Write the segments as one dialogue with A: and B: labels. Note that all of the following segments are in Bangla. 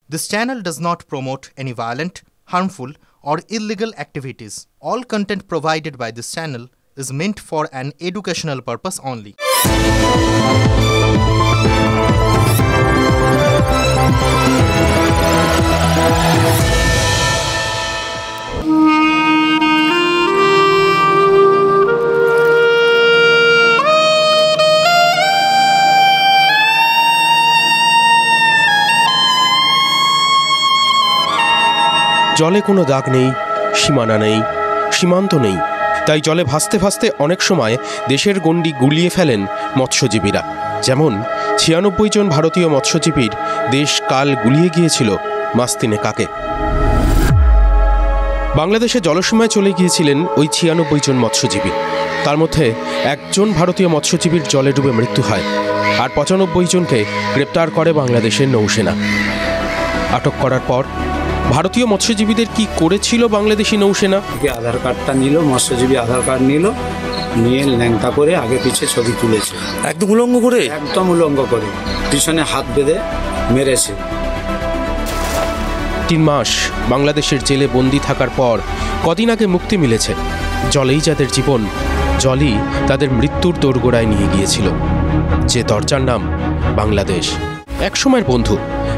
A: This channel does not promote any violent, harmful, or illegal activities. All content provided by this channel is meant for an educational purpose only.
B: জলে কোনো দাগ নেই, সীমানা নেই, সীমান্ত নেই। তাই জলে ভাসতে ভাসতে অনেক সময় দেশের গণ্ডি গুলিয়ে ফেলেন মৎস্যজীবীরা। যেমন ৯৬ জন ভারতীয় মৎস্যজীবীর দেশ কাল গুলিয়ে গিয়েছিল মাস তিনেক আগে। বাংলাদেশে জলসীমায় চলে গিয়েছিলেন ওই ৯৬ জন মৎস্যজীবী। তার মধ্যে একজন ভারতীয় মৎস্যজীবীর জলে ডুবে মৃত্যু হয়, আর ৯৫ জনকে গ্রেপ্তার করে বাংলাদেশের নৌসেনা। আটক করার পর ভারতীয় মৎস্যজীবীদের কি করেছিল বাংলাদেশি নৌসেনা?
C: আধার কার্ডটা নিল, মৎস্যজীবী আধার কার্ড নিয়ে ল্যাংটা করে আগে পিছে ছবি তুলেছে,
D: একদম উলঙ্গ করে,
C: একদম উলঙ্গ করে পিছনে হাত বেঁধে মেরেছে।
B: ৩ মাস বাংলাদেশের জেলে বন্দি থাকার পর কদিন আগে মুক্তি মিলেছে। জলেই যাদের জীবন, জলই তাদের মৃত্যুর দোরগোড়ায় নিয়ে গিয়েছিল। যে দরজার নাম বাংলাদেশ। একসময়ের বন্ধু,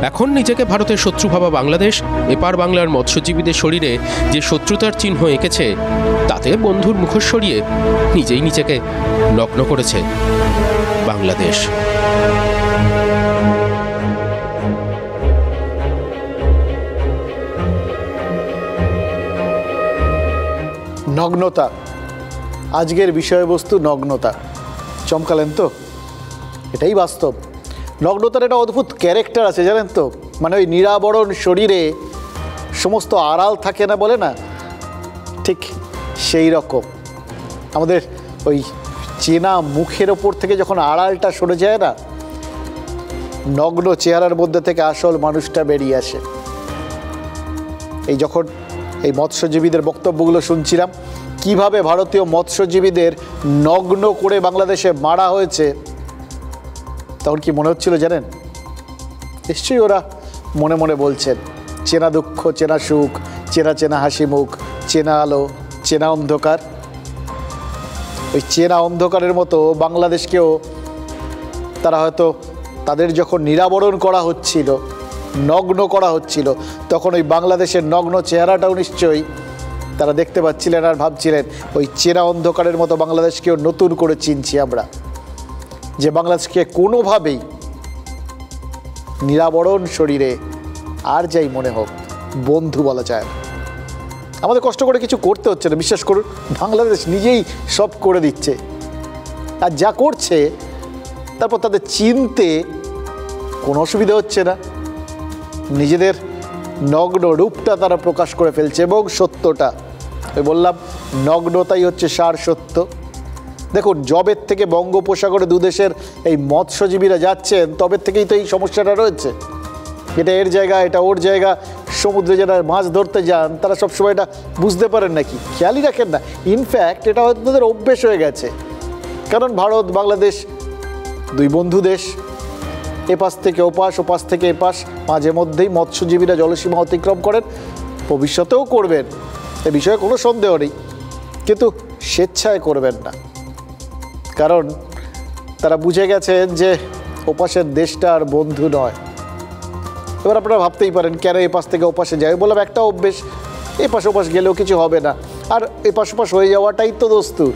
B: এখন নিজেকে ভারতের শত্রু ভাবা বাংলাদেশ এপার বাংলার মৎস্যজীবীদের শরীরে যে শত্রুতার চিহ্ন এঁকেছে, তাতে বন্ধুর মুখোশ সরিয়ে নিজেই নিজেকে নগ্ন করেছে বাংলাদেশ।
E: নগ্নতা, আজকের বিষয়বস্তু নগ্নতা। চমকালেন তো? এটাই বাস্তব। নগ্নতার একটা অদ্ভুত ক্যারেক্টার আছে, জানেন তো? মানে ওই নিরাবরণ শরীরে সমস্ত আড়াল থাকে না, বলে না, ঠিক সেই রকম। আমাদের ওই চেনা মুখের ওপর থেকে যখন আড়ালটা সরে যায় না, নগ্ন চেহারার মধ্যে থেকে আসল মানুষটা বেরিয়ে আসে। এই যখন এই মৎস্যজীবীদের বক্তব্যগুলো শুনছিলাম, কিভাবে ভারতীয় মৎস্যজীবীদের নগ্ন করে বাংলাদেশে মারা হয়েছে, তখন কি মনে হচ্ছিল জানেন? নিশ্চয়ই ওরা মনে মনে বলছেন, চেনা দুঃখ, চেনা সুখ, চেনা চেনা হাসি মুখ, চেনা আলো, চেনা অন্ধকার। ওই চেনা অন্ধকারের মতো বাংলাদেশকেও তারা হয়তো তাদের যখন নিরাবরণ করা হচ্ছিল, নগ্ন করা হচ্ছিল, তখন ওই বাংলাদেশের নগ্ন চেহারাটাও নিশ্চয়ই তারা দেখতে পাচ্ছিলেন আর ভাবছিলেন, ওই চেনা অন্ধকারের মতো বাংলাদেশকেও নতুন করে চিনছি আমরা, যে বাংলাদেশকে কোনোভাবেই নিরাবরণ শরীরে আর যাই মনে হোক বন্ধু বলা যায় না। আমাদের কষ্ট করে কিছু করতে হচ্ছে না, বিশ্বাস করুন, বাংলাদেশ নিজেই সব করে দিচ্ছে। আর যা করছে তারপর তাদের চিনতে কোনো অসুবিধা হচ্ছে না। নিজেদের নগ্ন রূপটা তারা প্রকাশ করে ফেলছে এবং সত্যটা, আমি বললাম নগ্নতাই হচ্ছে সার সত্য। দেখুন, জবের থেকে বঙ্গোপসাগরে দুদেশের এই মৎস্যজীবীরা যাচ্ছেন, তবে থেকেই তো এই সমস্যাটা রয়েছে। এটা এর জায়গা, এটা ওর জায়গা। সমুদ্রে যারা মাছ ধরতে যান তারা সবসময় এটা বুঝতে পারেন নাকি, খেয়ালই রাখেন না। ইনফ্যাক্ট এটা হয়তো তাদের অভ্যেস হয়ে গেছে, কারণ ভারত বাংলাদেশ দুই বন্ধু দেশ। এপাশ থেকে ওপাশ, ওপাশ থেকে এপাশ, মাঝে মধ্যেই মৎস্যজীবীরা জলসীমা অতিক্রম করেন, ভবিষ্যতেও করবেন, এ বিষয়ে কোনো সন্দেহ নেই। কিন্তু স্বেচ্ছায় করবেন না, কারণ তারা বুঝে গেছেন যে ওপাশের দেশটা আর বন্ধু নয়। এবার আপনারা ভাবতেই পারেন কেন এপাশ থেকে ওপাশে যায়। বললাম একটা অভ্যেস, এপাশ ওপাশ গেলেও কিছু হবে না, আর এপাশ ওপাশ হয়ে যাওয়াটাই তো দস্তুর।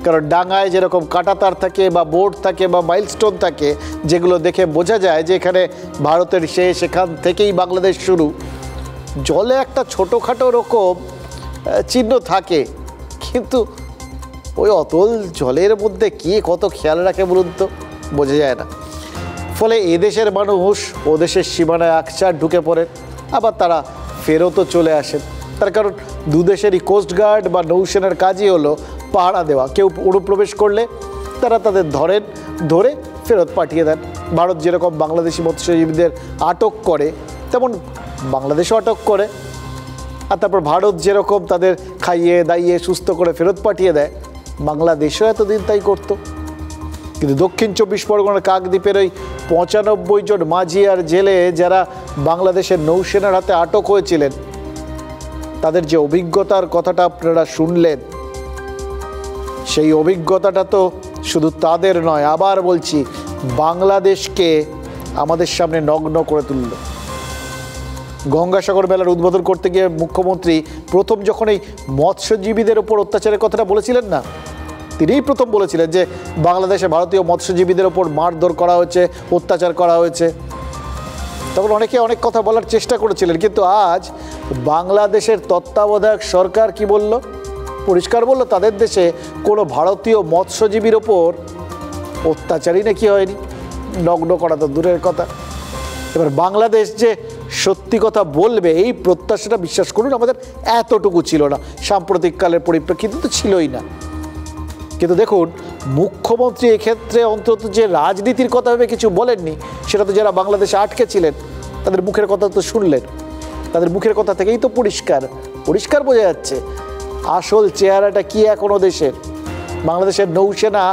E: কারণ ডাঙায় যেরকম কাঁটাতার থাকে বা বোর্ড থাকে বা মাইলস্টোন থাকে, যেগুলো দেখে বোঝা যায় যে এখানে ভারতের শেষ, এখান থেকেই বাংলাদেশ শুরু, জলে একটা ছোটোখাটো রকম চিহ্ন থাকে, কিন্তু ওই অতল জলের মধ্যে কে কত খেয়াল রাখে বলুন তো, বোঝা যায় না। ফলে এদেশের মানুষ ও দেশের সীমানায় আকছার ঢুকে পড়েন, আবার তারা ফেরতও চলে আসেন। তার কারণ দুদেশেরই কোস্টগার্ড বা নৌসেনার কাজই হলো পাহারা দেওয়া। কেউ অনুপ্রবেশ করলে তারা তাদের ধরে ফেরত পাঠিয়ে দেন। ভারত যেরকম বাংলাদেশি মৎস্যজীবীদের আটক করে, তেমন বাংলাদেশও আটক করে। আর তারপর ভারত যেরকম তাদের খাইয়ে দাইয়ে সুস্থ করে ফেরত পাঠিয়ে দেয়, বাংলাদেশও এতদিন তাই করতো। কিন্তু দক্ষিণ ২৪ পরগনার কাকদ্বীপের ওই ৯৫ জন মাঝি আর জেলে যারা বাংলাদেশের নৌসেনার হাতে আটক হয়েছিলেন, তাদের যে অভিজ্ঞতার কথাটা আপনারা শুনলেন, সেই অভিজ্ঞতাটা তো শুধু তাদের নয়, আবার বলছি, বাংলাদেশকে আমাদের সামনে নগ্ন করে তুলল। গঙ্গাসাগর মেলার উদ্বোধন করতে গিয়ে মুখ্যমন্ত্রী প্রথম যখন এই মৎস্যজীবীদের ওপর অত্যাচারের কথাটা বলেছিলেন না, তিনিই প্রথম বলেছিলেন যে বাংলাদেশে ভারতীয় মৎস্যজীবীদের ওপর মারধর করা হয়েছে, অত্যাচার করা হয়েছে। তখন অনেকে অনেক কথা বলার চেষ্টা করেছিলেন, কিন্তু আজ বাংলাদেশের তত্ত্বাবধায়ক সরকার কি বলল? পরিষ্কার বলল তাদের দেশে কোনো ভারতীয় মৎস্যজীবীর ওপর অত্যাচারই নাকি হয়নি, নগ্ন করা তো দূরের কথা। এবার বাংলাদেশ যে সত্যি কথা বলবে এই প্রত্যাশাটা বিশ্বাস করুন আমাদের এতটুকু ছিল না, সাম্প্রতিককালের পরিপ্রেক্ষিতে তো ছিলই না। কিন্তু দেখুন, মুখ্যমন্ত্রী এক্ষেত্রে অন্তত যে রাজনীতির কথা ভেবে কিছু বলেননি, সেটা তো যারা বাংলাদেশে আটকে ছিলেন তাদের মুখের কথা তো শুনলেন। তাদের মুখের কথা থেকেই তো পরিষ্কার বোঝা যাচ্ছে আসল চেহারাটা কি এখনও দেশের। বাংলাদেশের নৌসেনা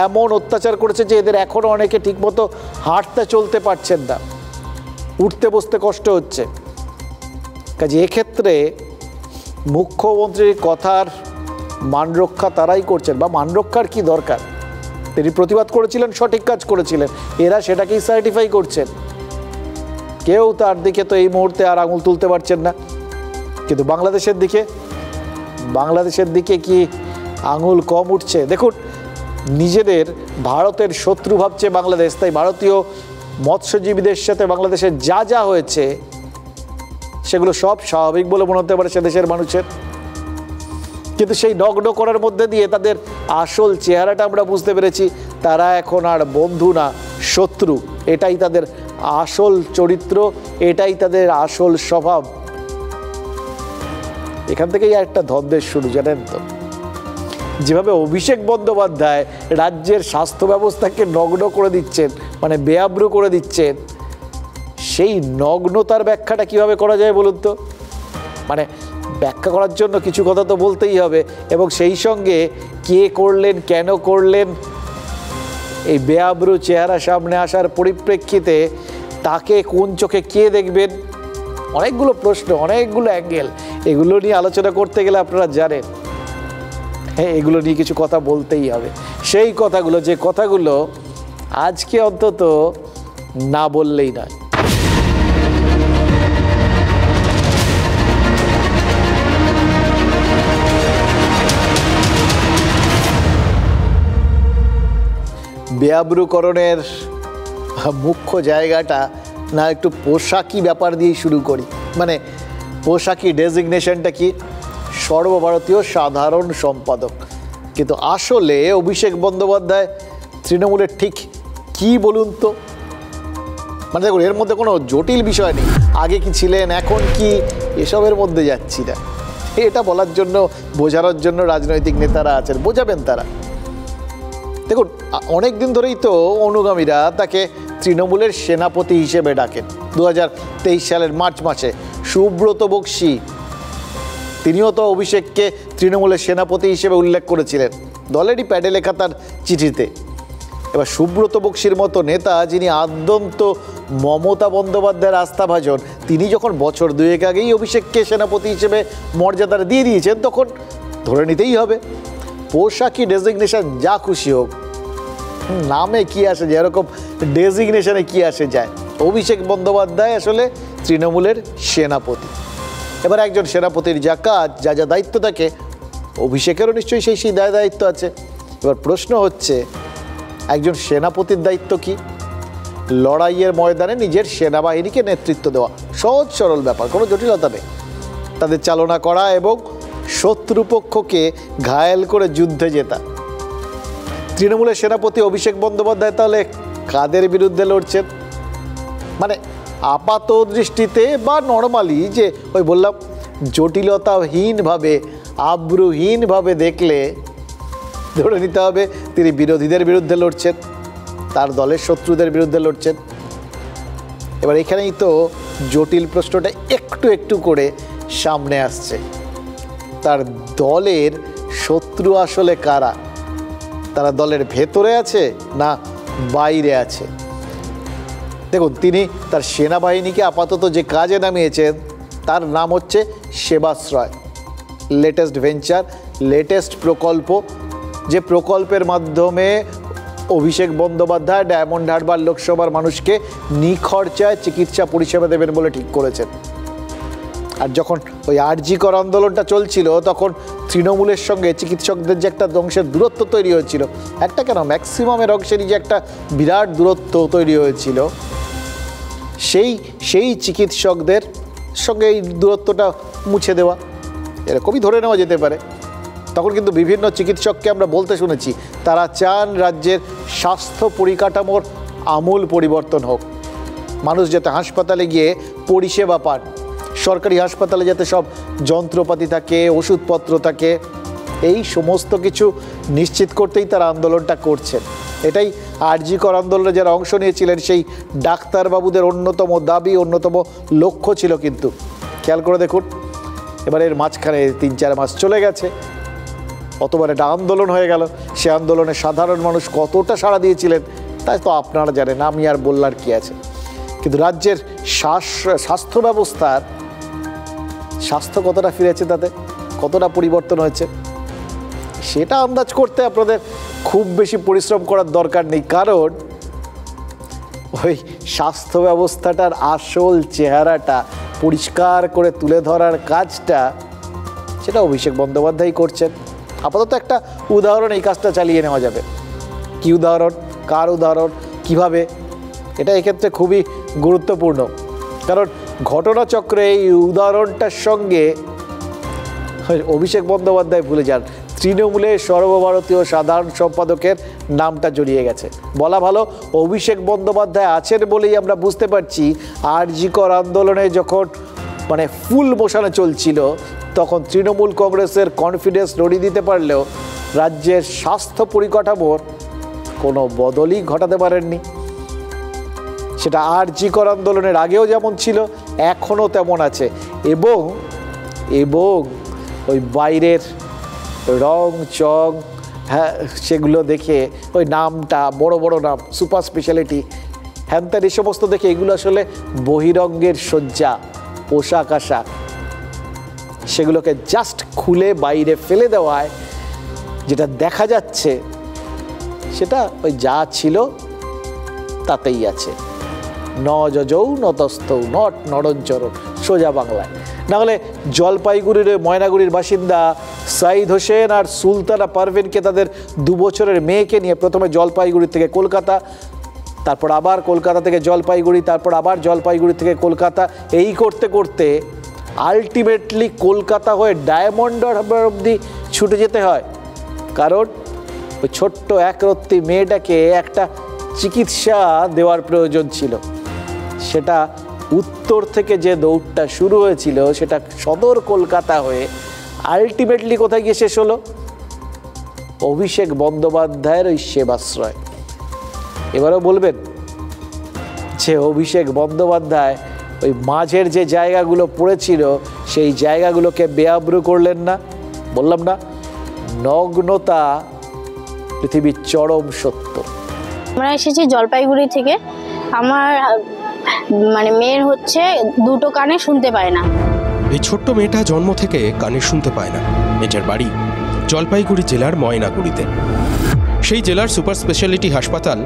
E: এমন অত্যাচার করেছে যে এদের এখনও অনেকে ঠিকমতো হাঁটতে চলতে পারছেন না, উঠতে বসতে কষ্ট হচ্ছে। কাজে এক্ষেত্রে মুখ্যমন্ত্রীর কথার মানরক্ষা তারাই করছেন, বা মানরক্ষার কি দরকার? তিনি প্রতিবাদ করেছিলেন, সঠিক কাজ করেছিলেন, এরা সেটাকেই সার্টিফাই করছেন। কেউ তার দিকে তো এই মুহূর্তে আর আঙুল তুলতে পারছেন না। কিন্তু বাংলাদেশের দিকে কি আঙুল কম উঠছে? দেখুন, নিজেদের ভারতের শত্রু ভাবছে বাংলাদেশ, তাই ভারতীয় মৎস্যজীবীদের সাথে বাংলাদেশের যা যা হয়েছে সেগুলো সব স্বাভাবিক বলে মনে হতে পারে সে দেশের মানুষের। কিন্তু সেই নগ্ন করার মধ্যে দিয়ে তাদের আসল চেহারাটা আমরা বুঝতে পেরেছি। তারা এখন আর বন্ধু না, শত্রু। এটাই তাদের আসল চরিত্র, এটাই তাদের আসল স্বভাব। এখান থেকেই একটা দ্বন্দ্বের শুরু, জানেন তো। যেভাবে অভিষেক বন্দ্যোপাধ্যায় রাজ্যের স্বাস্থ্য ব্যবস্থাকে নগ্ন করে দিচ্ছেন, মানে বেআব্রু করে দিচ্ছেন, সেই নগ্নতার ব্যাখ্যাটা কিভাবে করা যায় বলুন তো? মানে ব্যাখ্যা করার জন্য কিছু কথা তো বলতেই হবে, এবং সেই সঙ্গে কে করলেন, কেন করলেন, এই বেআব্রু চেহারা সামনে আসার পরিপ্রেক্ষিতে তাকে কোন চোখে কে দেখবেন, অনেকগুলো প্রশ্ন, অনেকগুলো অ্যাঙ্গেল। এগুলো নিয়ে আলোচনা করতে গেলে আপনারা জানেন, হ্যাঁ, এগুলো নিয়ে কিছু কথা বলতেই হবে। সেই কথাগুলো, যে কথাগুলো আজকে অন্তত না বললেই নয়। বেআব্রুকরণের মুখ্য জায়গাটা না একটু পোশাকি ব্যাপার দিয়েই শুরু করি। মানে পোশাকি ডেজিগনেশনটা কি? সর্বভারতীয় সাধারণ সম্পাদক। কিন্তু আসলে অভিষেক বন্দ্যোপাধ্যায় তৃণমূলের ঠিক কি বলুন তো? মানে দেখুন, এর মধ্যে কোনো জটিল বিষয় নেই। আগে কি ছিলেন, এখন কি, এসবের মধ্যে যাচ্ছি না। এটা বলার জন্য, বোঝানোর জন্য রাজনৈতিক নেতারা আছেন, বোঝাবেন তারা। দেখুন, অনেক দিন ধরেই তো অনুগামীরা তাকে তৃণমূলের সেনাপতি হিসেবে ডাকেন। 2023 সালের মার্চ মাসে সুব্রত বক্সী, তিনিও তো অভিষেককে তৃণমূলের সেনাপতি হিসেবে উল্লেখ করেছিলেন দলেরই প্যাডে লেখা তার চিঠিতে। এবার সুব্রত বক্সীর মতো নেতা, যিনি আদ্যন্ত মমতা বন্দ্যোপাধ্যায়ের আস্থাভাজন, তিনি যখন বছর দুয়েক আগেই অভিষেককে সেনাপতি হিসেবে মর্যাদা দিয়ে দিয়েছেন, তখন ধরে নিতেই হবে পোশাকি ডেজিগনেশন যা খুশি হোক, নামে কি আসে যায়, এরকম ডেজিগনেশনে কি আসে যায়। অভিষেক বন্দ্যোপাধ্যায় আসলে তৃণমূলের সেনাপতি। এবার একজন সেনাপতির যা কাজ, যা যা দায়িত্ব থাকে, অভিষেকেরও নিশ্চয়ই সেই দায়িত্ব আছে। এবার প্রশ্ন হচ্ছে, একজন সেনাপতির দায়িত্ব কি? লড়াইয়ের ময়দানে নিজের সেনাবাহিনীকে নেতৃত্ব দেওয়া, সহজ সরল ব্যাপার, কোনো জটিলতা নেই। তাদের চালনা করা এবং শত্রুপক্ষকে ঘায়েল করে যুদ্ধে জেতা। তৃণমূলের সেনাপতি অভিষেক বন্দ্যোপাধ্যায় তাহলে কাদের বিরুদ্ধে লড়ছেন? মানে আপাত দৃষ্টিতে বা নর্মালি, যে ওই বললাম জটিলতাহীনভাবে, আব্রুহীনভাবে দেখলে ধরে নিতে হবে তিনি বিরোধীদের বিরুদ্ধে লড়ছেন, তার দলের শত্রুদের বিরুদ্ধে লড়ছেন। এবার এখানেই তো জটিল প্রশ্নটা একটু একটু করে সামনে আসছে। তার দলের শত্রু আসলে কারা? তারা দলের ভেতরে আছে না বাইরে আছে? দেখুন, তিনি তার সেনাবাহিনীকে আপাতত যে কাজে নামিয়েছেন তার নাম হচ্ছে সেবাশ্রয়, লেটেস্ট ভেঞ্চার, লেটেস্ট প্রকল্প, যে প্রকল্পের মাধ্যমে অভিষেক বন্দ্যোপাধ্যায় ডায়মন্ড হারবার লোকসভার মানুষকে নিখরচায় চিকিৎসা পরিষেবা দেবেন বলে ঠিক করেছেন। আর যখন ওই আরজি কর আন্দোলনটা চলছিল তখন তৃণমূলের সঙ্গে চিকিৎসকদের যে একটা অংশের দূরত্ব তৈরি হয়েছিল, একটা কেন ম্যাক্সিমামের অংশেরই যে একটা বিরাট দূরত্ব তৈরি হয়েছিল, সেই চিকিৎসকদের সঙ্গে এই দূরত্বটা মুছে দেওয়া, এরকমই ধরে নেওয়া যেতে পারে। তখন কিন্তু বিভিন্ন চিকিৎসককে আমরা বলতে শুনেছি তারা চান রাজ্যের স্বাস্থ্য পরিকাঠামোর আমূল পরিবর্তন হোক, মানুষ যাতে হাসপাতালে গিয়ে পরিষেবা পান, সরকারি হাসপাতালে যাতে সব যন্ত্রপাতি থাকে, ওষুধপত্র থাকে, এই সমস্ত কিছু নিশ্চিত করতেই তারা আন্দোলনটা করছেন। এটাই আরজি কর আন্দোলনে যারা অংশ নিয়েছিলেন সেই ডাক্তারবাবুদের অন্যতম দাবি, অন্যতম লক্ষ্য ছিল। কিন্তু খেয়াল করে দেখুন, এবার এর মাঝখানে 3-4 মাস চলে গেছে, অতবার একটা আন্দোলন হয়ে গেল। সে আন্দোলনে সাধারণ মানুষ কতটা সাড়া দিয়েছিলেন তাই তো আপনারা জানেন, আমি আর বললার কি আছে। কিন্তু রাজ্যের স্বাস্থ্য ব্যবস্থার স্বাস্থ্য কতটা ফিরেছে, তাতে কতটা পরিবর্তন হয়েছে, সেটা আন্দাজ করতে আপনাদের খুব বেশি পরিশ্রম করার দরকার নেই। কারণ ওই স্বাস্থ্য ব্যবস্থাটার আসল চেহারাটা পরিষ্কার করে তুলে ধরার কাজটা সেটা অভিষেক বন্দ্যোপাধ্যায় করছেন। আপাতত একটা উদাহরণ এই কাজটা চালিয়ে নেওয়া যাবে। কি উদাহরণ, কার উদাহরণ, কিভাবে, এটা এক্ষেত্রে খুবই গুরুত্বপূর্ণ। কারণ ঘটনাচক্রে এই উদাহরণটার সঙ্গে অভিষেক বন্দ্যোপাধ্যায় ভুলে যান, তৃণমূলের সর্বভারতীয় সাধারণ সম্পাদকের নামটা জড়িয়ে গেছে। বলা ভালো, অভিষেক বন্দ্যোপাধ্যায় আছেন বলেই আমরা বুঝতে পারছি আরজি কর আন্দোলনে যখন ফুল মোশনে চলছিল তখন তৃণমূল কংগ্রেসের কনফিডেন্স লড়িয়ে দিতে পারলেও রাজ্যের স্বাস্থ্য পরিকাঠামোর কোনো বদলই ঘটাতে পারেননি। সেটা আরজি কর আন্দোলনের আগেও যেমন ছিল এখনও তেমন আছে। এবং ওই বাইরের রং চং, হ্যাঁ, সেগুলো দেখে ওই নামটা বড় বড় নাম, সুপার স্পেশালিটি, হ্যানত্যান, এই সমস্ত দেখে এগুলো আসলে বহিরঙ্গের সজ্জা, পোশাক আশাক, সেগুলোকে জাস্ট খুলে বাইরে ফেলে দেওয়ায় যেটা দেখা যাচ্ছে সেটা ওই যা ছিল তাতেই আছে। ন যজৌ নতস্তৌ, নট নরঞ্চরণ, সোজা বাংলায়। নাহলে জলপাইগুড়ির ময়নাগুড়ির বাসিন্দা সাইদ হোসেন আর সুলতানা পারভিনকে তাদের 2 বছরের মেয়েকে নিয়ে প্রথমে জলপাইগুড়ি থেকে কলকাতা, তারপর আবার কলকাতা থেকে জলপাইগুড়ি, তারপর আবার জলপাইগুড়ি থেকে কলকাতা, এই করতে করতে আলটিমেটলি কলকাতা হয়ে ডায়মন্ড হারবার অবধি ছুটে যেতে হয়। কারণ ওই ছোট্ট একরত্তি মেয়েটাকে একটা চিকিৎসা দেওয়ার প্রয়োজন ছিল। সেটা উত্তর থেকে যে দৌড়টা শুরু হয়েছিল সেটা সদর কলকাতা হয়ে আলটিমেটলি কোথায় গিয়ে শেষ হলো? অভিষেক বন্দ্যোপাধ্যায়ের ওই সেবাশ্রয়। এবারও বলবেন যে অভিষেক বন্দ্যোপাধ্যায় ওই মাঝের যে জায়গাগুলো পড়েছিল সেই জায়গাগুলোকে বেআব্রু করলেন না? বললাম না, নগ্নতা পৃথিবীর চরম সত্য।
D: আমরা এসেছি জলপাইগুড়ি থেকে। আমার মেয়ের হচ্ছে 2টো কানে শুনতে পায় না।
B: এই ছোট্ট মেয়েটা জন্ম থেকে কানে শুনতে পায় না। মেয়েটার বাড়ি জলপাইগুড়ি জেলার ময়নাগুড়িতে। সেই জেলার সুপার স্পেশালিটি হাসপাতাল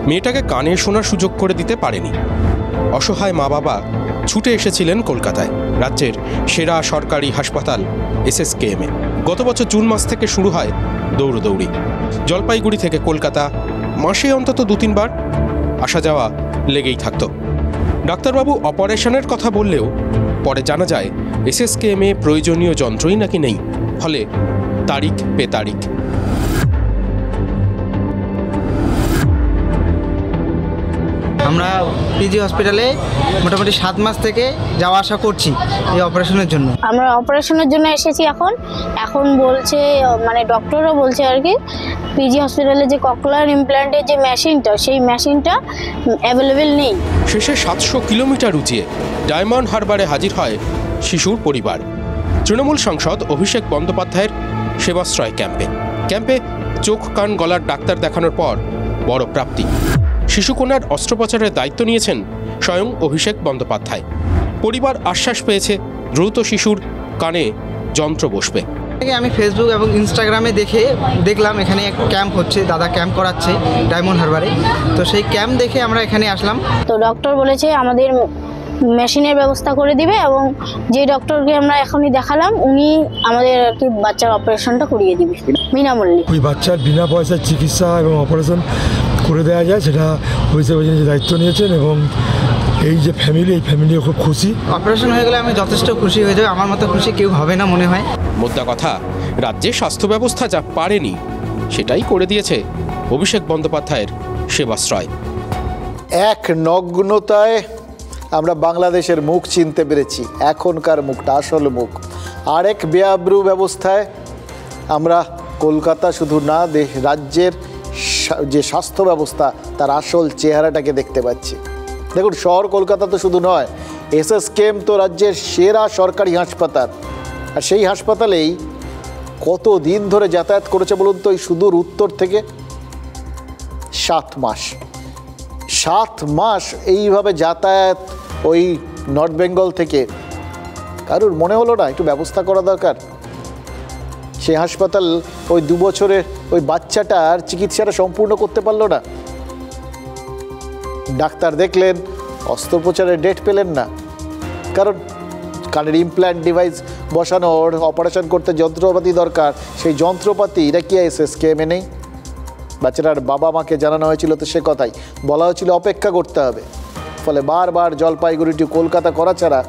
B: মেয়েটাকে কানে শোনার সুযোগ করে দিতে পারেনি। অসহায় মা বাবা ছুটে এসেছিলেন কলকাতায়, রাজ্যের সেরা সরকারি হাসপাতাল SSKM-এ। গত বছর জুন মাস থেকে শুরু হয় দৌড়দৌড়ি। জলপাইগুড়ি থেকে কলকাতা মাসে অন্তত 2-3 বার আসা যাওয়া লেগেই থাকত। ডাক্তারবাবু অপারেশনের কথা বললেও পরে জানা যায় SSKM-এ প্রয়োজনীয় যন্ত্রই নাকি নেই, ফলে তারিখ পে তারিখ।
F: আমরা পিজি হসপিটালে মোটামুটি 7 মাস থেকে যাওয়া আসা করছি এই অপারেশনের জন্য।
D: আমরা অপারেশনের জন্য এসেছি। এখন বলছে, ডক্টরও বলছে আর কি, পিজি হসপিটালে যে ককলিয়ার ইমপ্ল্যান্টের যে মেশিনটা, সেই মেশিনটা অ্যাভেলেবেল নেই।
B: শেষে 700 কিলোমিটার উঁচিয়ে ডায়মন্ড হারবারে হাজির হয় শিশুর পরিবার। তৃণমূল সাংসদ অভিষেক বন্দ্যোপাধ্যায়ের সেবাশ্রয় ক্যাম্পে চোখ কান গলার ডাক্তার দেখানোর পর বড় প্রাপ্তি। শিশুকন্যার অস্ত্রোপচারের দায়িত্ব নিয়েছেন স্বয়ং অভিষেক বন্দ্যোপাধ্যায়। পরিবার আশ্বাস পেয়েছে দ্রুত শিশুর কানে যন্ত্র বসবে।
F: আমি ফেসবুক এবং ইনস্টাগ্রামে দেখলাম এখানে এক ক্যাম্প হচ্ছে, দাদা ক্যাম্প করাচ্ছে ডায়মন্ড হারবারে। তো সেই ক্যাম্প দেখে আমরা এখানে আসলাম।
D: তো ডক্টর বলেছে আমাদের মেশিনের ব্যবস্থা করে দিবে, এবং যে ডক্টরকে আমরা এখনই দেখালাম উনি আমাদের আর কি বাচ্চার অপারেশনটা করিয়ে দিবে বিনামূল্যে।
G: ওই বাচ্চার বিনা পয়সার চিকিৎসা এবং অপারেশন করে দেওয়া যায়, সেটা অভিষেক দায়িত্ব নিয়েছেন, এবং এই যে ফ্যামিলি, এই ফ্যামিলিও খুব খুশি।
F: অপারেশন হয়ে গেলে আমি যথেষ্ট খুশি হয়ে যাই, আমার মতো খুশি কেউ হবে না মনে হয়।
B: মোদ্দা কথা, রাজ্যের স্বাস্থ্য ব্যবস্থা যা পারেনি সেটাই করে দিয়েছে অভিষেক বন্দ্যোপাধ্যায়ের সেবাশ্রয়।
E: এক নগ্নতায় আমরা বাংলাদেশের মুখ চিনতে পেরেছি, এখনকার মুখটা আসল মুখ। আরেক বেআব্রু ব্যবস্থায় আমরা কলকাতা শুধু না, রাজ্যের যে স্বাস্থ্য ব্যবস্থা তার আসল চেহারাটাকে দেখতে পাচ্ছি। দেখুন, শহর কলকাতা তো শুধু নয়, এসএসকেএম তো রাজ্যের সেরা সরকারি হাসপাতাল, আর সেই হাসপাতালেই কত দিন ধরে যাতায়াত করেছে বলুন তো, এই সুদূর উত্তর থেকে 7 মাস। 7 মাস এইভাবে যাতায়াত ওই নর্থ বেঙ্গল থেকে, কারুর মনে হলো না একটু ব্যবস্থা করা দরকার? সেই হাসপাতাল ওই 2 বছরের ওই বাচ্চাটার চিকিৎসাটা সম্পূর্ণ করতে পারলো না। ডাক্তার দেখলেন, অস্ত্রোপচারের ডেট পেলেন না, কারণ কানের ইমপ্ল্যান্ট ডিভাইস বসানোর, অপারেশন করতে যন্ত্রপাতি দরকার, সেই যন্ত্রপাতি এটা কি এসএসকেএমে নেই। বাচ্চাটার বাবা মাকে জানানো হয়েছিল, তো সে কথাই বলা হয়েছিল অপেক্ষা করতে হবে। ফলে বারবার জলপাইগুড়ি টু কলকাতা করা ছাড়া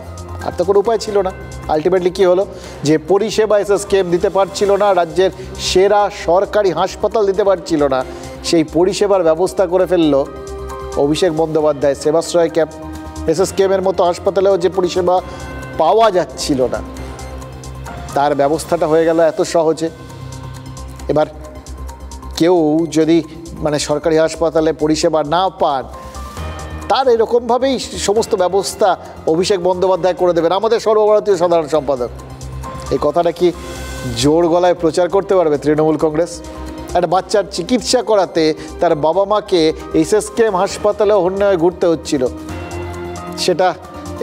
E: আর তো কোনো উপায় ছিল না। আলটিমেটলি কী হলো, যে পরিষেবা এসএসকেএম দিতে পারছিল না, রাজ্যের সেরা সরকারি হাসপাতাল দিতে পারছিল না, সেই পরিষেবার ব্যবস্থা করে ফেললো অভিষেক বন্দ্যোপাধ্যায় সেবাশ্রয় ক্যাম্প। এসএসকেএমের মতো হাসপাতালেও যে পরিষেবা পাওয়া যাচ্ছিল না, তার ব্যবস্থাটা হয়ে গেল এত সহজে। এবার কেউ যদি সরকারি হাসপাতালে পরিষেবা না পান, তার এরকমভাবেই সমস্ত ব্যবস্থা অভিষেক বন্দ্যোপাধ্যায় করে দেবেন, আমাদের সর্বভারতীয় সাধারণ সম্পাদক। এই কথাটা কি জোর গলায় প্রচার করতে পারবে তৃণমূল কংগ্রেস? একটা বাচ্চার চিকিৎসা করাতে তার বাবা মাকে এসএসকেএম হাসপাতালে অন্যায় ঘুরতে হচ্ছিল, সেটা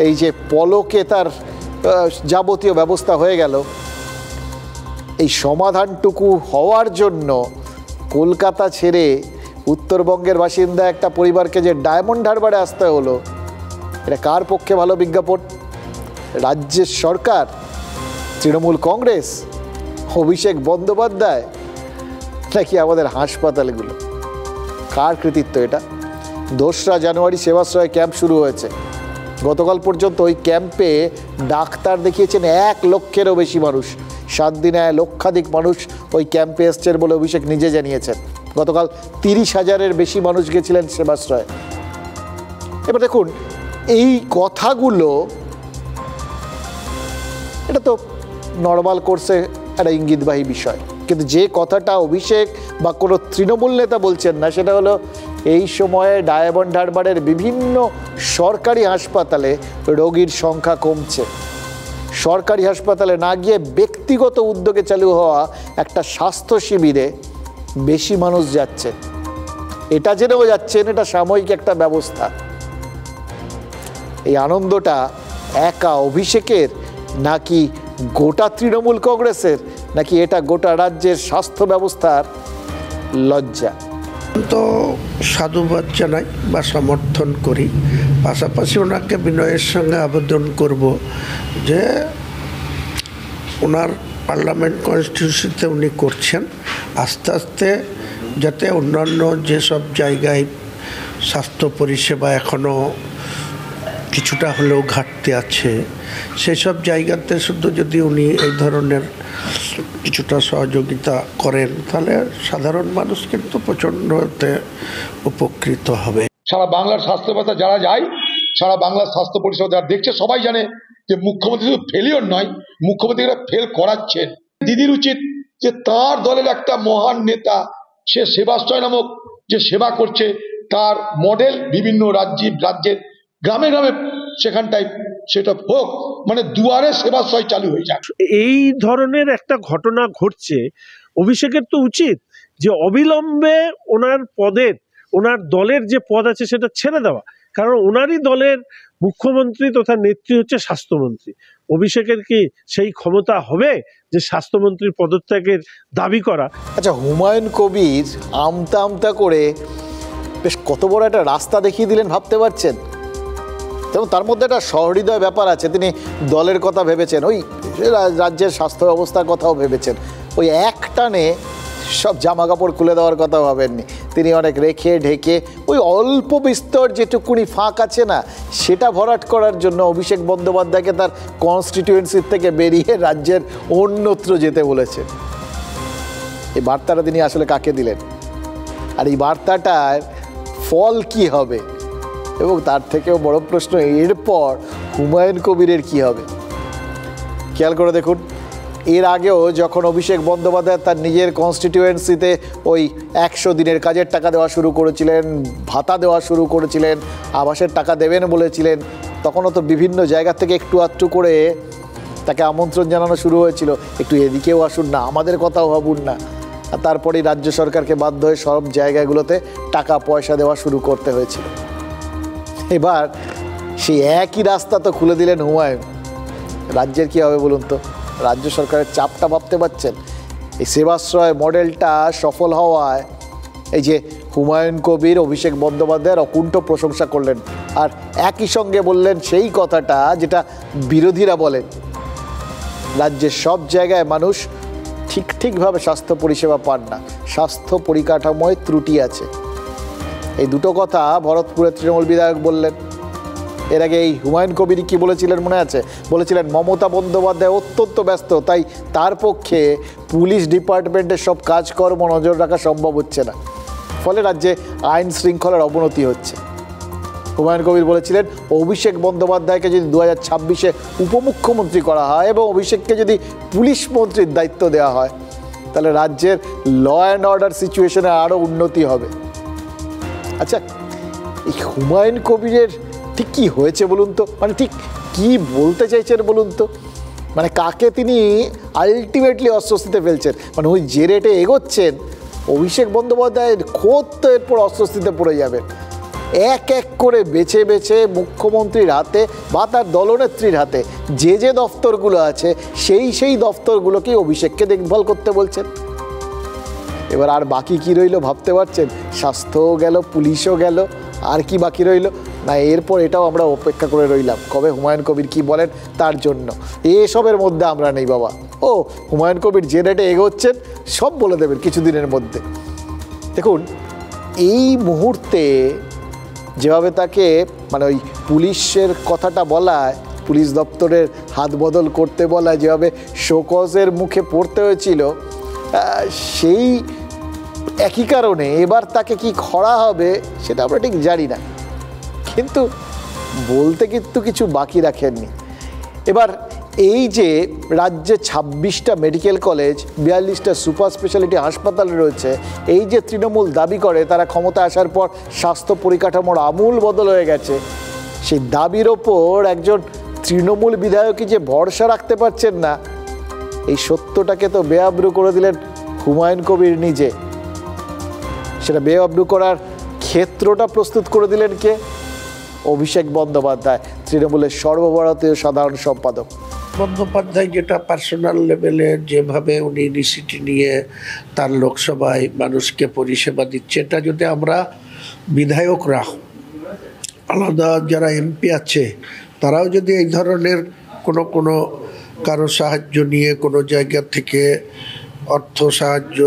E: এই যে পলকে তার যাবতীয় ব্যবস্থা হয়ে গেল। এই সমাধানটুকু হওয়ার জন্য কলকাতা ছেড়ে উত্তরবঙ্গের বাসিন্দা একটা পরিবারকে যে ডায়মন্ড হারবারে আসতে হলো, এটা কার পক্ষে ভালো বিজ্ঞাপন? রাজ্যের সরকার, তৃণমূল কংগ্রেস, অভিষেক বন্দ্যোপাধ্যায়, নাকি আমাদের হাসপাতালগুলো? কার কৃতিত্ব এটা? 2রা জানুয়ারি সেবাশ্রয় ক্যাম্প শুরু হয়েছে। গতকাল পর্যন্ত ওই ক্যাম্পে ডাক্তার দেখিয়েছেন 1 লক্ষেরও বেশি মানুষ। 7 দিনে 1 লক্ষাধিক মানুষ ওই ক্যাম্পে এসছেন বলে অভিষেক নিজে জানিয়েছেন। গতকাল 30,000-এর বেশি মানুষ গেছিলেন সেবাশ্রয়ে। এবার দেখুন, এই কথাগুলো এটা তো নর্মাল কোর্সে একটা ইঙ্গিতবাহী বিষয়, কিন্তু যে কথাটা অভিষেক বা কোনো তৃণমূল নেতা বলছেন না, সেটা হলো এই সময়ে ডায়মন্ড হারবারের বিভিন্ন সরকারি হাসপাতালে রোগীর সংখ্যা কমছে। সরকারি হাসপাতালে না গিয়ে ব্যক্তিগত উদ্যোগে চালু হওয়া একটা স্বাস্থ্য শিবিরে বেশি মানুষ যাচ্ছে। এটা জেনেও যাচ্ছেন এটা সাময়িক একটা ব্যবস্থা। এই আনন্দটা একা অভিষেকের, নাকি গোটা তৃণমূল কংগ্রেসের, নাকি এটা গোটা রাজ্যের স্বাস্থ্য ব্যবস্থার লজ্জা?
H: তো সাধুবাদ জানাই বা সমর্থন করি, পাশাপাশি ওনাকে বিনয়ের সঙ্গে আবেদন করব যে ওনার পার্লামেন্ট কনস্টিটিউশনতে উনি করছেন, আস্তে আস্তে যাতে অন্যান্য যেসব জায়গায় স্বাস্থ্য পরিষেবা এখনও কিছুটা হলেও ঘাটতি আছে, সেসব জায়গাতে শুধু যদি উনি এই ধরনের কিছুটা সহযোগিতা করেন, তাহলে সাধারণ মানুষ কিন্তু প্রচণ্ডতে উপকৃত হবে।
I: সারা বাংলার স্বাস্থ্য ব্যবস্থা যারা যায়, সারা বাংলার স্বাস্থ্য পরিষেবা যারা দেখছে, সবাই জানে যে মুখ্যমন্ত্রী শুধু ফেলিওর নয়, মুখ্যমন্ত্রীরা ফেল করাচ্ছেন। দিদির উচিত যে তার দলের একটা মহান নেতা, সে সেবাশ্রয় নামক যে সেবা করছে, তার মডেল বিভিন্ন রাজ্যের গ্রামে গ্রামে সেখানটায় সেটা হোক, দুয়ারে সেবাশ্রয় চালু হয়ে যাক।
J: এই ধরনের একটা ঘটনা ঘটছে, অভিষেকের তো উচিত যে অবিলম্বে ওনার দলের যে পদ আছে সেটা ছেড়ে দেওয়া, কারণ ওনারই দলের মুখ্যমন্ত্রী তথা নেত্রী হচ্ছে স্বাস্থ্যমন্ত্রী। অভিষেকের কি সেই ক্ষমতা হবে যে স্বাস্থ্যমন্ত্রীর পদত্যাগের দাবি করা?
E: আচ্ছা, হুমায়ুন কবির আমতা আমতা করে বেশ কত বড় একটা রাস্তা দেখিয়ে দিলেন ভাবতে পারছেন? এবং তার মধ্যে একটা সহৃদয় ব্যাপার আছে। তিনি দলের কথা ভেবেছেন, ওই রাজ্যের স্বাস্থ্য ব্যবস্থার কথাও ভেবেছেন, ওই এক টানে সব জামা কাপড় খুলে দেওয়ার কথা ভাবেননি। তিনি অনেক রেখে ঢেকে ওই অল্প বিস্তর যেটুকুনি ফাঁক আছে না, সেটা ভরাট করার জন্য অভিষেক বন্দ্যোপাধ্যায়কে তার কনস্টিটিউয়েন্সির থেকে বেরিয়ে রাজ্যের অন্যত্র যেতে বলেছেন। এই বার্তাটা তিনি আসলে কাকে দিলেন, আর এই বার্তাটার ফল কি হবে, এবং তার থেকেও বড় প্রশ্ন এরপর হুমায়ুন কবিরের কি হবে? খেয়াল করে দেখুন, এর আগেও যখন অভিষেক বন্দ্যোপাধ্যায় তার নিজের কনস্টিটিউয়েন্সিতে ওই 100 দিনের কাজের টাকা দেওয়া শুরু করেছিলেন, ভাতা দেওয়া শুরু করেছিলেন, আবাসের টাকা দেবেন বলেছিলেন, তখনও তো বিভিন্ন জায়গা থেকে একটু আধটু করে তাকে আমন্ত্রণ জানানো শুরু হয়েছিল, একটু এদিকেও আসুন না, আমাদের কথাও ভাবুন না। আর তারপরেই রাজ্য সরকারকে বাধ্য হয়ে সব জায়গাগুলোতে টাকা পয়সা দেওয়া শুরু করতে হয়েছিল। এবার সেই একই রাস্তা তো খুলে দিলেন হুমায়ুন। রাজ্যের কী হবে বলুন তো? রাজ্য সরকারের চাপটা ভাবতে পারছেন? এই সেবাশ্রয় মডেলটা সফল হওয়ায় এই যে হুমায়ুন কবির অভিষেক বন্দ্যোপাধ্যায়ের অকুণ্ঠ প্রশংসা করলেন, আর একই সঙ্গে বললেন সেই কথাটা যেটা বিরোধীরা বলেন, রাজ্যের সব জায়গায় মানুষ ঠিকভাবে স্বাস্থ্য পরিষেবা পান না, স্বাস্থ্য পরিকাঠামোয় ত্রুটি আছে। এই দুটো কথা ভরতপুরের তৃণমূল বিধায়ক বললেন। এর আগে এই হুমায়ুন কবির কি বলেছিলেন মনে আছে? বলেছিলেন মমতা বন্দ্যোপাধ্যায় অত্যন্ত ব্যস্ত, তাই তার পক্ষে পুলিশ ডিপার্টমেন্টের সব কাজকর্ম নজর রাখা সম্ভব হচ্ছে না, ফলে রাজ্যে আইন শৃঙ্খলার অবনতি হচ্ছে। হুমায়ুন কবির বলেছিলেন অভিষেক বন্দ্যোপাধ্যায়কে যদি 2026-এ উপমুখ্যমন্ত্রী করা হয় এবং অভিষেককে যদি পুলিশ মন্ত্রীর দায়িত্ব দেওয়া হয়, তাহলে রাজ্যের ল অ্যান্ড অর্ডার সিচুয়েশনে আরও উন্নতি হবে। আচ্ছা, এই হুমায়ুন কবিরের ঠিক কী হয়েছে বলুন তো? মানে ঠিক কি বলতে চাইছেন বলুন তো? মানে কাকে তিনি আলটিমেটলি অস্বস্তিতে ফেলছেন? মানে ওই যে রেটে এগোচ্ছেন, অভিষেক বন্দ্যোপাধ্যায়ের খোদ তো এরপর অস্বস্তিতে পড়ে যাবেন। এক এক করে বেছে বেছে মুখ্যমন্ত্রীর হাতে বা তার দলনেত্রীর হাতে যে দফতরগুলো আছে, সেই দফতরগুলোকেই অভিষেককে দেখভাল করতে বলছেন। এবার আর বাকি কি রইল ভাবতে পারছেন? স্বাস্থ্যও গেল, পুলিশও গেল, আর কি বাকি রইল? না, এরপর এটাও আমরা অপেক্ষা করে রইলাম কবে হুমায়ুন কবির কি বলেন তার জন্য। এসবের মধ্যে আমরা নেই বাবা। হুমায়ুন কবির যে রেটে এগোচ্ছেন সব বলে দেবেন কিছুদিনের মধ্যে। দেখুন, এই মুহূর্তে যেভাবে তাকে মানে ওই পুলিশের কথাটা বলায়, পুলিশ দপ্তরের হাত বদল করতে বলায় যেভাবে শোকজের মুখে পড়তে হয়েছিল, সেই একই কারণে এবার তাকে কি খরা হবে সেটা আমরা ঠিক জানি না, কিন্তু বলতে কিন্তু কিছু বাকি রাখেননি। এবার এই যে রাজ্যে 26টা মেডিকেল কলেজ, 42টা সুপার স্পেশালিটি হাসপাতাল রয়েছে, এই যে তৃণমূল দাবি করে তারা ক্ষমতা আসার পর স্বাস্থ্য পরিকাঠামোর আমূল বদল হয়ে গেছে, সেই দাবির ওপর একজন তৃণমূল বিধায়কই যে ভরসা রাখতে পারছেন না, এই সত্যটাকে তো বেআব্রু করে দিলেন হুমায়ুন কবির নিজে। সেটা বেআব্রু করার ক্ষেত্রটা প্রস্তুত করে দিলেন কে? অভিষেক বন্দ্যোপাধ্যায়, তৃণমূলের সর্বভারতীয় সাধারণ সম্পাদক।
H: বন্দ্যোপাধ্যায় যেটা পার্সোনাল লেভেলে যেভাবে উনি ইনিশিয়েটিভ নিয়ে তার লোকসভায় মানুষকে পরিষেবা দিচ্ছে, এটা যদি আমরা বিধায়করা, আলাদা যারা এমপি আছে, তারাও যদি এই ধরনের কোনো কারো সাহায্য নিয়ে কোনো জায়গা থেকে অর্থ সাহায্য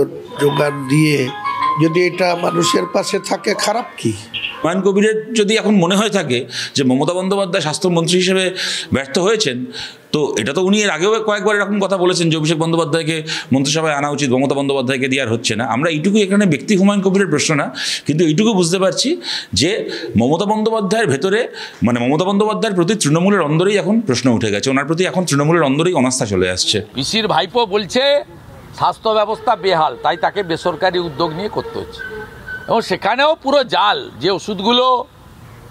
H: যোগান দিয়ে যদি এটা মানুষের পাশে থাকে, খারাপ কি?
K: হুমায়ুন কবিরের যদি এখন মনে হয়ে থাকে যে মমতা বন্দ্যোপাধ্যায় স্বাস্থ্যমন্ত্রী হিসেবে ব্যর্থ হয়েছেন, তো এটা তো উনি এর আগেও কয়েকবার এরকম কথা বলেছেন যে অভিষেক বন্দ্যোপাধ্যায়কে মন্ত্রিসভায় আনা উচিত, মমতা বন্দ্যোপাধ্যায়কে দেওয়ার হচ্ছে না। আমরা এইটুকু এখানে ব্যক্তি হুমায়ুন কবিরের প্রশ্ন না, কিন্তু এইটুকু বুঝতে পারছি যে মমতা বন্দ্যোপাধ্যায়ের ভেতরে, মানে মমতা বন্দ্যোপাধ্যায়ের প্রতি তৃণমূলের অন্দরেই এখন প্রশ্ন উঠে গেছে, ওনার প্রতি এখন তৃণমূলের অন্দরেই অনাস্থা চলে আসছে।
L: পিসির ভাইপো বলছে স্বাস্থ্য ব্যবস্থা বেহাল, তাই তাকে বেসরকারি উদ্যোগ নিয়ে করতে হচ্ছে, এবং সেখানেও পুরো জাল। যে ওষুধগুলো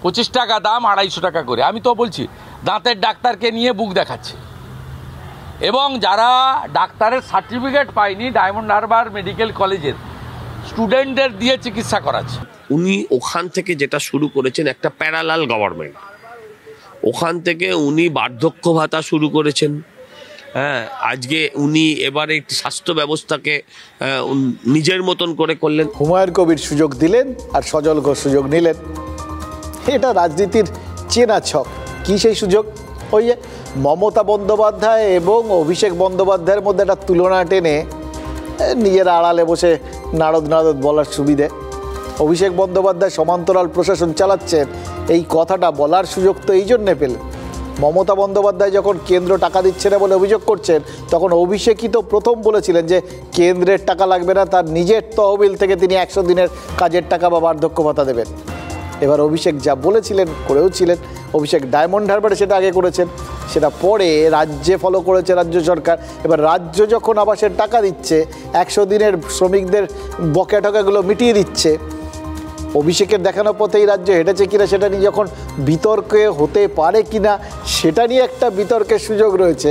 L: 25 টাকা দাম, 250 টাকা করে। আমি তো বলছি দাঁতের ডাক্তারকে নিয়ে বুক দেখাচ্ছে, এবং যারা ডাক্তারের সার্টিফিকেট পায়নি ডায়মন্ড হারবার মেডিকেল কলেজের, স্টুডেন্টদের দিয়ে চিকিৎসা করাচ্ছে।
M: উনি ওখান থেকে যেটা শুরু করেছেন একটা প্যারালাল গভর্নমেন্ট, ওখান থেকে উনি বার্ধক্য ভাতা শুরু করেছেন। হ্যাঁ, আজকে উনি এবারে স্বাস্থ্য ব্যবস্থাকে নিজের মতন করে করলেন।
E: হুমায়ুন কবির সুযোগ দিলেন আর সজল ঘোষ সুযোগ নিলেন। এটা রাজনীতির চেনা ছক। কি সেই সুযোগ? ওই যে মমতা বন্দ্যোপাধ্যায় এবং অভিষেক বন্দ্যোপাধ্যায়ের মধ্যে একটা তুলনা টেনে নিজের আড়ালে বসে নারদ নারদ বলার সুবিধে। অভিষেক বন্দ্যোপাধ্যায় সমান্তরাল প্রশাসন চালাচ্ছেন, এই কথাটা বলার সুযোগ তো এই জন্যে পেলেন। মমতা বন্দ্যোপাধ্যায় যখন কেন্দ্র টাকা দিচ্ছে না বলে অভিযোগ করছেন, তখন অভিষেকই তো প্রথম বলেছিলেন যে কেন্দ্রের টাকা লাগবে না, তার নিজের তহবিল থেকে তিনি 100 দিনের কাজের টাকা বা বার্ধক্য ভাতা দেবেন। এবার অভিষেক যা বলেছিলেন করেও ছিলেন। অভিষেক ডায়মন্ড হারবারে সেটা আগে করেছেন, সেটা পরে রাজ্যে ফলো করেছে রাজ্য সরকার। এবার রাজ্য যখন আবাসের টাকা দিচ্ছে, 100 দিনের শ্রমিকদের বকেয়া টাকাগুলো মিটিয়ে দিচ্ছে, অভিষেকের দেখানো পথে এই রাজ্য হেঁটেছে কিনা সেটা নিয়ে যখন বিতর্কে হতে পারে কিনা সেটা নিয়ে একটা বিতর্কের সুযোগ রয়েছে,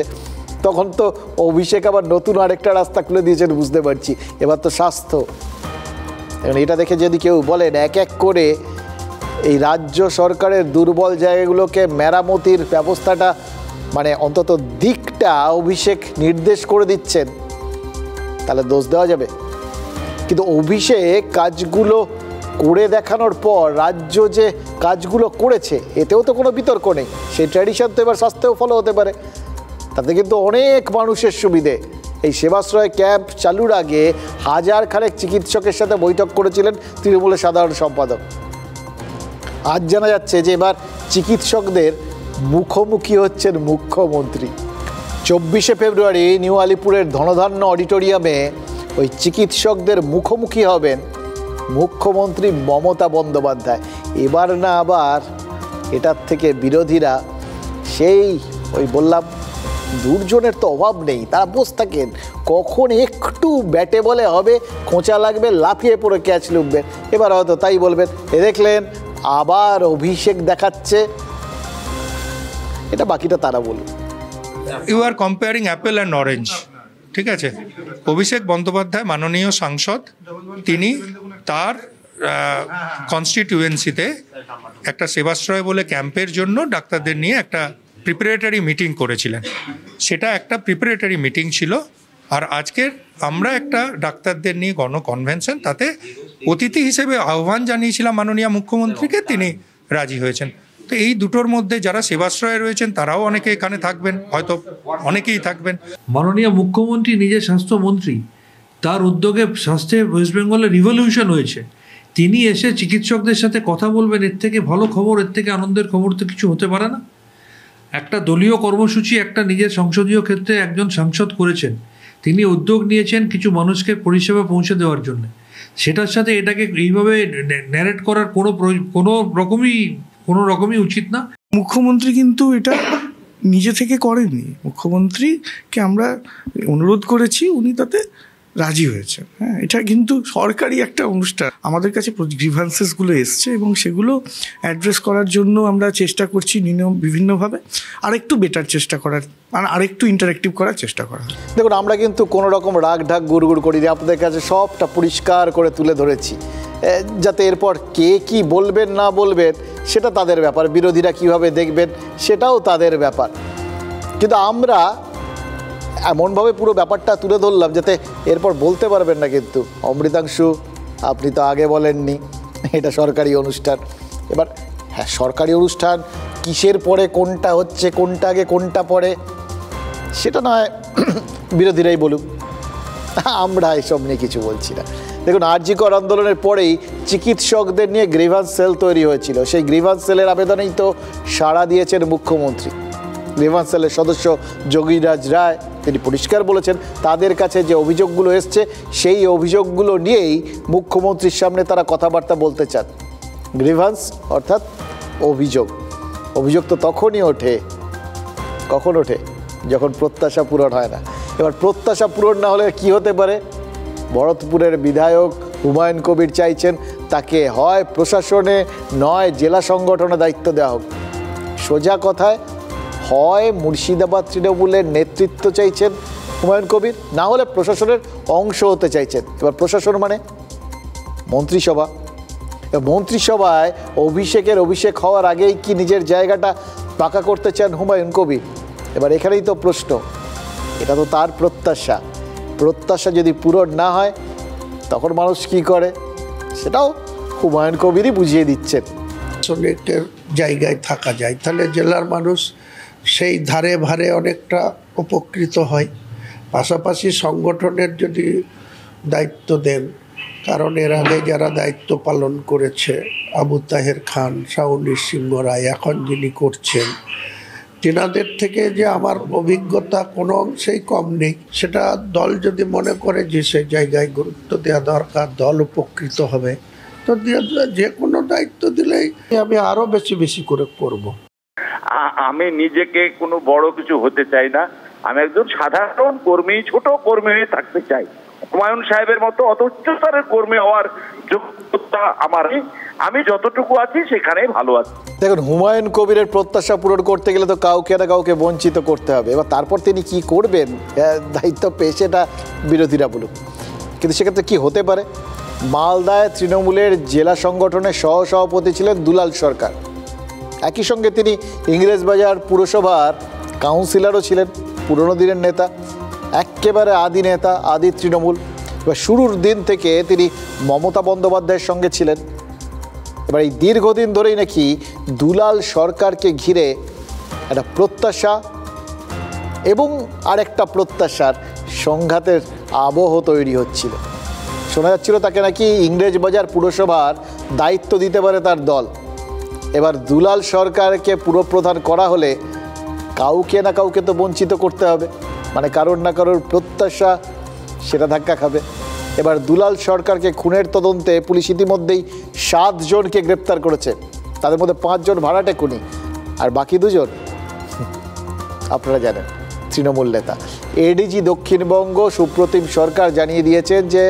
E: তখন তো অভিষেক আবার নতুন আরেকটা রাস্তা খুলে দিয়েছেন বুঝতে পারছি। এবার তো স্বাস্থ্য, এটা দেখে যদি কেউ বলেন এক এক করে এই রাজ্য সরকারের দুর্বল জায়গাগুলোকে মেরামতির ব্যবস্থাটা মানে অন্তত দিকটা অভিষেক নির্দেশ করে দিচ্ছেন, তাহলে দোষ দেওয়া যাবে। কিন্তু অভিষেক কাজগুলো করে দেখানোর পর রাজ্য যে কাজগুলো করেছে এতেও তো কোনো বিতর্ক নেই। সেই ট্র্যাডিশন তো এবার স্বাস্থ্যেও ফলো হতে পারে। তাতে কিন্তু অনেক মানুষের সুবিধে। এই সেবাশ্রয় ক্যাম্প চালুর আগে 1000 খানেক চিকিৎসকের সাথে বৈঠক করেছিলেন তৃণমূলের সাধারণ সম্পাদক। আজ জানা যাচ্ছে যে এবার চিকিৎসকদের মুখোমুখি হচ্ছেন মুখ্যমন্ত্রী। 24শে ফেব্রুয়ারি নিউ আলিপুরের ধনধান্য অডিটোরিয়ামে ওই চিকিৎসকদের মুখোমুখি হবেন মুখ্যমন্ত্রী মমতা বন্দ্যোপাধ্যায়। এবার না আবার এটার থেকে বিরোধীরা সেই ওই বললাম দুর্জনের তো অভাব নেই, তারা বসে থাকেন কখন একটু ব্যাটে বলে হবে, খোঁচা লাগবে, লাফিয়ে পড়ে ক্যাচ লুটবেন। এবার হয়তো তাই বলবেন, এ দেখলেন আবার অভিষেক দেখাচ্ছে। এটা বাকিটা তারা বলুন।
N: You are comparing apple and orange, ঠিক আছে? অভিষেক বন্দ্যোপাধ্যায় মাননীয় সাংসদ, তিনি তার কনস্টিটিউয়েন্সিতে একটা সেবাশ্রয় বলে ক্যাম্পের জন্য ডাক্তারদের নিয়ে একটা প্রিপারেটরি মিটিং করেছিলেন। সেটা একটা প্রিপারেটরি মিটিং ছিল। আর আজকের আমরা একটা ডাক্তারদের নিয়ে গণকনভেনশন, তাতে অতিথি হিসেবে আহ্বান জানিয়েছিলাম মাননীয় মুখ্যমন্ত্রীকে, তিনি রাজি হয়েছেন। তো এই দুটোর মধ্যে যারা সেবাশ্রয়ে রয়েছেন তারাও অনেকে এখানে থাকবেন, হয়তো অনেকেই থাকবেন।
O: মাননীয় মুখ্যমন্ত্রী নিজে স্বাস্থ্যমন্ত্রী, তার উদ্যোগে স্বাস্থ্যে ওয়েস্ট বেঙ্গলে রিভলিউশন হয়েছে। তিনি এসে চিকিৎসকদের সাথে কথা বলবেন, এর থেকে ভালো খবর, এর থেকে আনন্দের খবর তো কিছু হতে পারে না। একটা দলীয় কর্মসূচি একটা নিজের সংসদীয় ক্ষেত্রে একজন সাংসদ করেছেন, তিনি উদ্যোগ নিয়েছেন কিছু মানুষকে পরিষেবা পৌঁছে দেওয়ার জন্য। সেটার সাথে এটাকে এইভাবে ন্যারেট করার কোনো রকমই উচিত না।
P: মুখ্যমন্ত্রী কিন্তু এটা নিজে থেকে করেননি, মুখ্যমন্ত্রীকে আমরা অনুরোধ করেছি, উনি তাতে রাজি হয়েছে। হ্যাঁ, এটা কিন্তু সরকারি একটা অনুষ্ঠান। আমাদের কাছে গ্রিভান্সেসগুলো এসছে এবং সেগুলো অ্যাড্রেস করার জন্য আমরা চেষ্টা করছি বিভিন্নভাবে আরেকটু বেটার চেষ্টা করার, মানে আরেকটু ইন্টারেক্টিভ করার চেষ্টা করা।
E: দেখুন, আমরা কিন্তু কোনো রকম রাগ ঢাক গুড়গুড় করিনি, আপনাদের কাছে সবটা পরিষ্কার করে তুলে ধরেছি, যাতে এরপর কে কি বলবেন না বলবেন সেটা তাদের ব্যাপার, বিরোধীরা কিভাবে দেখবেন সেটাও তাদের ব্যাপার। কিন্তু আমরা এমনভাবে পুরো ব্যাপারটা তুলে ধরলাম যাতে এরপর বলতে পারবেন না কিন্তু অমৃতাংশু আপনি তো আগে বলেননি এটা সরকারি অনুষ্ঠান। এবার হ্যাঁ, সরকারি অনুষ্ঠান কিসের পরে কোনটা হচ্ছে, কোনটা আগে কোনটা পরে সেটা নয় বিরোধীরাই বলুক, আমরা এসব নিয়ে কিছু বলছি না। দেখুন, আরজি কর আন্দোলনের পরেই চিকিৎসকদের নিয়ে গ্রিভান্স সেল তৈরি হয়েছিল। সেই গ্রিভান্স সেলের আবেদনেই তো সাড়া দিয়েছেন মুখ্যমন্ত্রী। গ্রিভান্স সেলের সদস্য যোগীরাজ রায় তিনি পরিষ্কার বলেছেন তাদের কাছে যে অভিযোগগুলো এসছে সেই অভিযোগগুলো নিয়েই মুখ্যমন্ত্রীর সামনে তারা কথাবার্তা বলতে চান। গ্রিভান্স অর্থাৎ অভিযোগ, অভিযোগ তো তখনই ওঠে, কখন ওঠে? যখন প্রত্যাশা পূরণ হয় না। এবার প্রত্যাশা পূরণ না হলে কি হতে পারে? ভরতপুরের বিধায়ক হুমায়ুন কবির চাইছেন তাকে হয় প্রশাসনে নয় জেলা সংগঠনে দায়িত্ব দেওয়া হোক। সোজা কথায় হয় মুর্শিদাবাদ তৃণমূলের নেতৃত্ব চাইছেন হুমায়ুন কবির, না হলে প্রশাসনের অংশ হতে চাইছেন। এবার প্রশাসন মানে মন্ত্রিসভা। মন্ত্রিসভায় অভিষেক হওয়ার আগেই কি নিজের জায়গাটা পাকা করতে চান হুমায়ুন কবির? এবার এখানেই তো প্রশ্ন, এটা তো তার প্রত্যাশা যদি পূরণ না হয় তখন মানুষ কি করে, সেটাও হুমায়ুন কবিরই বুঝিয়ে দিচ্ছেন।
H: অনেকের জায়গায় থাকা যায়, তাহলে জেলার মানুষ সেই ধারে ভারে অনেকটা উপকৃত হয়। পাশাপাশি সংগঠনের যদি দায়িত্ব দেন, কারণ এর আগে যারা দায়িত্ব পালন করেছে, আবু তাহের খান, শাহ নৃসিংহ রায়, এখন যিনি করছেন, তেনাদের থেকে যে আমার অভিজ্ঞতা কোনো অংশেই কম নেই। সেটা দল যদি মনে করে যে সেই জায়গায় গুরুত্ব দেওয়া দরকার, দল উপকৃত হবে, তো যে কোনো দায়িত্ব দিলেই আমি আরও বেশি করে করব।
Q: আমি নিজেকে কোনো বড় কিছু হতে চাই না, আমি একজন সাধারণ কর্মী, ছোট কর্মী হয়ে থাকতে চাই। হুমায়ুন সাহেবের মতো অত উচ্চস্তরের কর্মী হওয়ার যোগ্যতা আমার নেই, আমি যতটুকু আছি সেখানেই ভালো আছি।
E: দেখুন, হুমায়ুন কবিরের প্রত্যাশা পূরণ করতে গেলে তো কাউকে না কাউকে বঞ্চিত করতে হবে। এবার তারপর তিনি কি করবেন, দায়িত্ব পেয়ে সেটা বিরোধীরা বলুক, কিন্তু সেক্ষেত্রে কি হতে পারে? মালদায় তৃণমূলের জেলা সংগঠনের সহসভাপতি ছিলেন দুলাল সরকার, একই সঙ্গে তিনি ইংরেজবাজার পুরসভার কাউন্সিলরও ছিলেন, পুরনো দিনের নেতা, একেবারে আদি নেতা, আদি তৃণমূল। এবার শুরুর দিন থেকে তিনি মমতা বন্দ্যোপাধ্যায়ের সঙ্গে ছিলেন। এবার এই দীর্ঘদিন ধরেই নাকি দুলাল সরকারকে ঘিরে একটা প্রত্যাশা এবং আরেকটা প্রত্যাশার সংঘাতের আবহ তৈরি হচ্ছিল। শোনা যাচ্ছিল তাকে নাকি ইংরেজবাজার পুরসভার দায়িত্ব দিতে পারে তার দল। এবার দুলাল সরকারকে পুরপ্রধান করা হলে কাউকে না কাউকে তো বঞ্চিত করতে হবে, মানে কারোর না কারোর প্রত্যাশা সেটা ধাক্কা খাবে। এবার দুলাল সরকারকে খুনের তদন্তে পুলিশ ইতিমধ্যেই 7 জনকে গ্রেপ্তার করেছে, তাদের মধ্যে 5 জন ভাড়াটে খুনি, আর বাকি 2 জন আপনারা জানেন তৃণমূল নেতা। এডিজি দক্ষিণবঙ্গ সুপ্রতিম সরকার জানিয়ে দিয়েছেন যে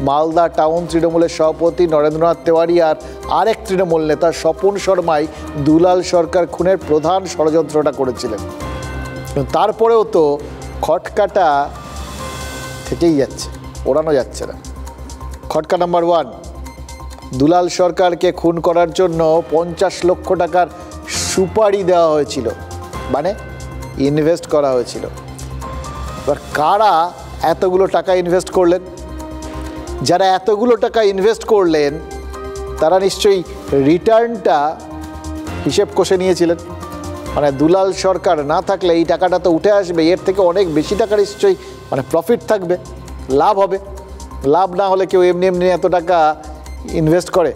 E: মালদা টাউন তৃণমূলের সভাপতি নরেন্দ্রনাথ তেওয়ারি আর আরেক তৃণমূল নেতা স্বপন শর্মাই দুলাল সরকার খুনের প্রধান ষড়যন্ত্রটা করেছিলেন। তারপরেও তো খটকাটা থেকেই যাচ্ছে, ওড়ানো যাচ্ছে না। খটকা নাম্বার 1, দুলাল সরকারকে খুন করার জন্য 50 লক্ষ টাকার সুপারি দেওয়া হয়েছিল, মানে ইনভেস্ট করা হয়েছিল। এবার কারা এতগুলো টাকা ইনভেস্ট করলেন? যারা এতগুলো টাকা ইনভেস্ট করলেন তারা নিশ্চয়ই রিটার্নটা হিসেব কষে নিয়েছিলেন, মানে দুলাল সরকার না থাকলে এই টাকাটা তো উঠে আসবে, এর থেকে অনেক বেশি টাকা নিশ্চয়ই মানে প্রফিট থাকবে, লাভ হবে। লাভ না হলে কেউ এমনি এমনি এত টাকা ইনভেস্ট করে?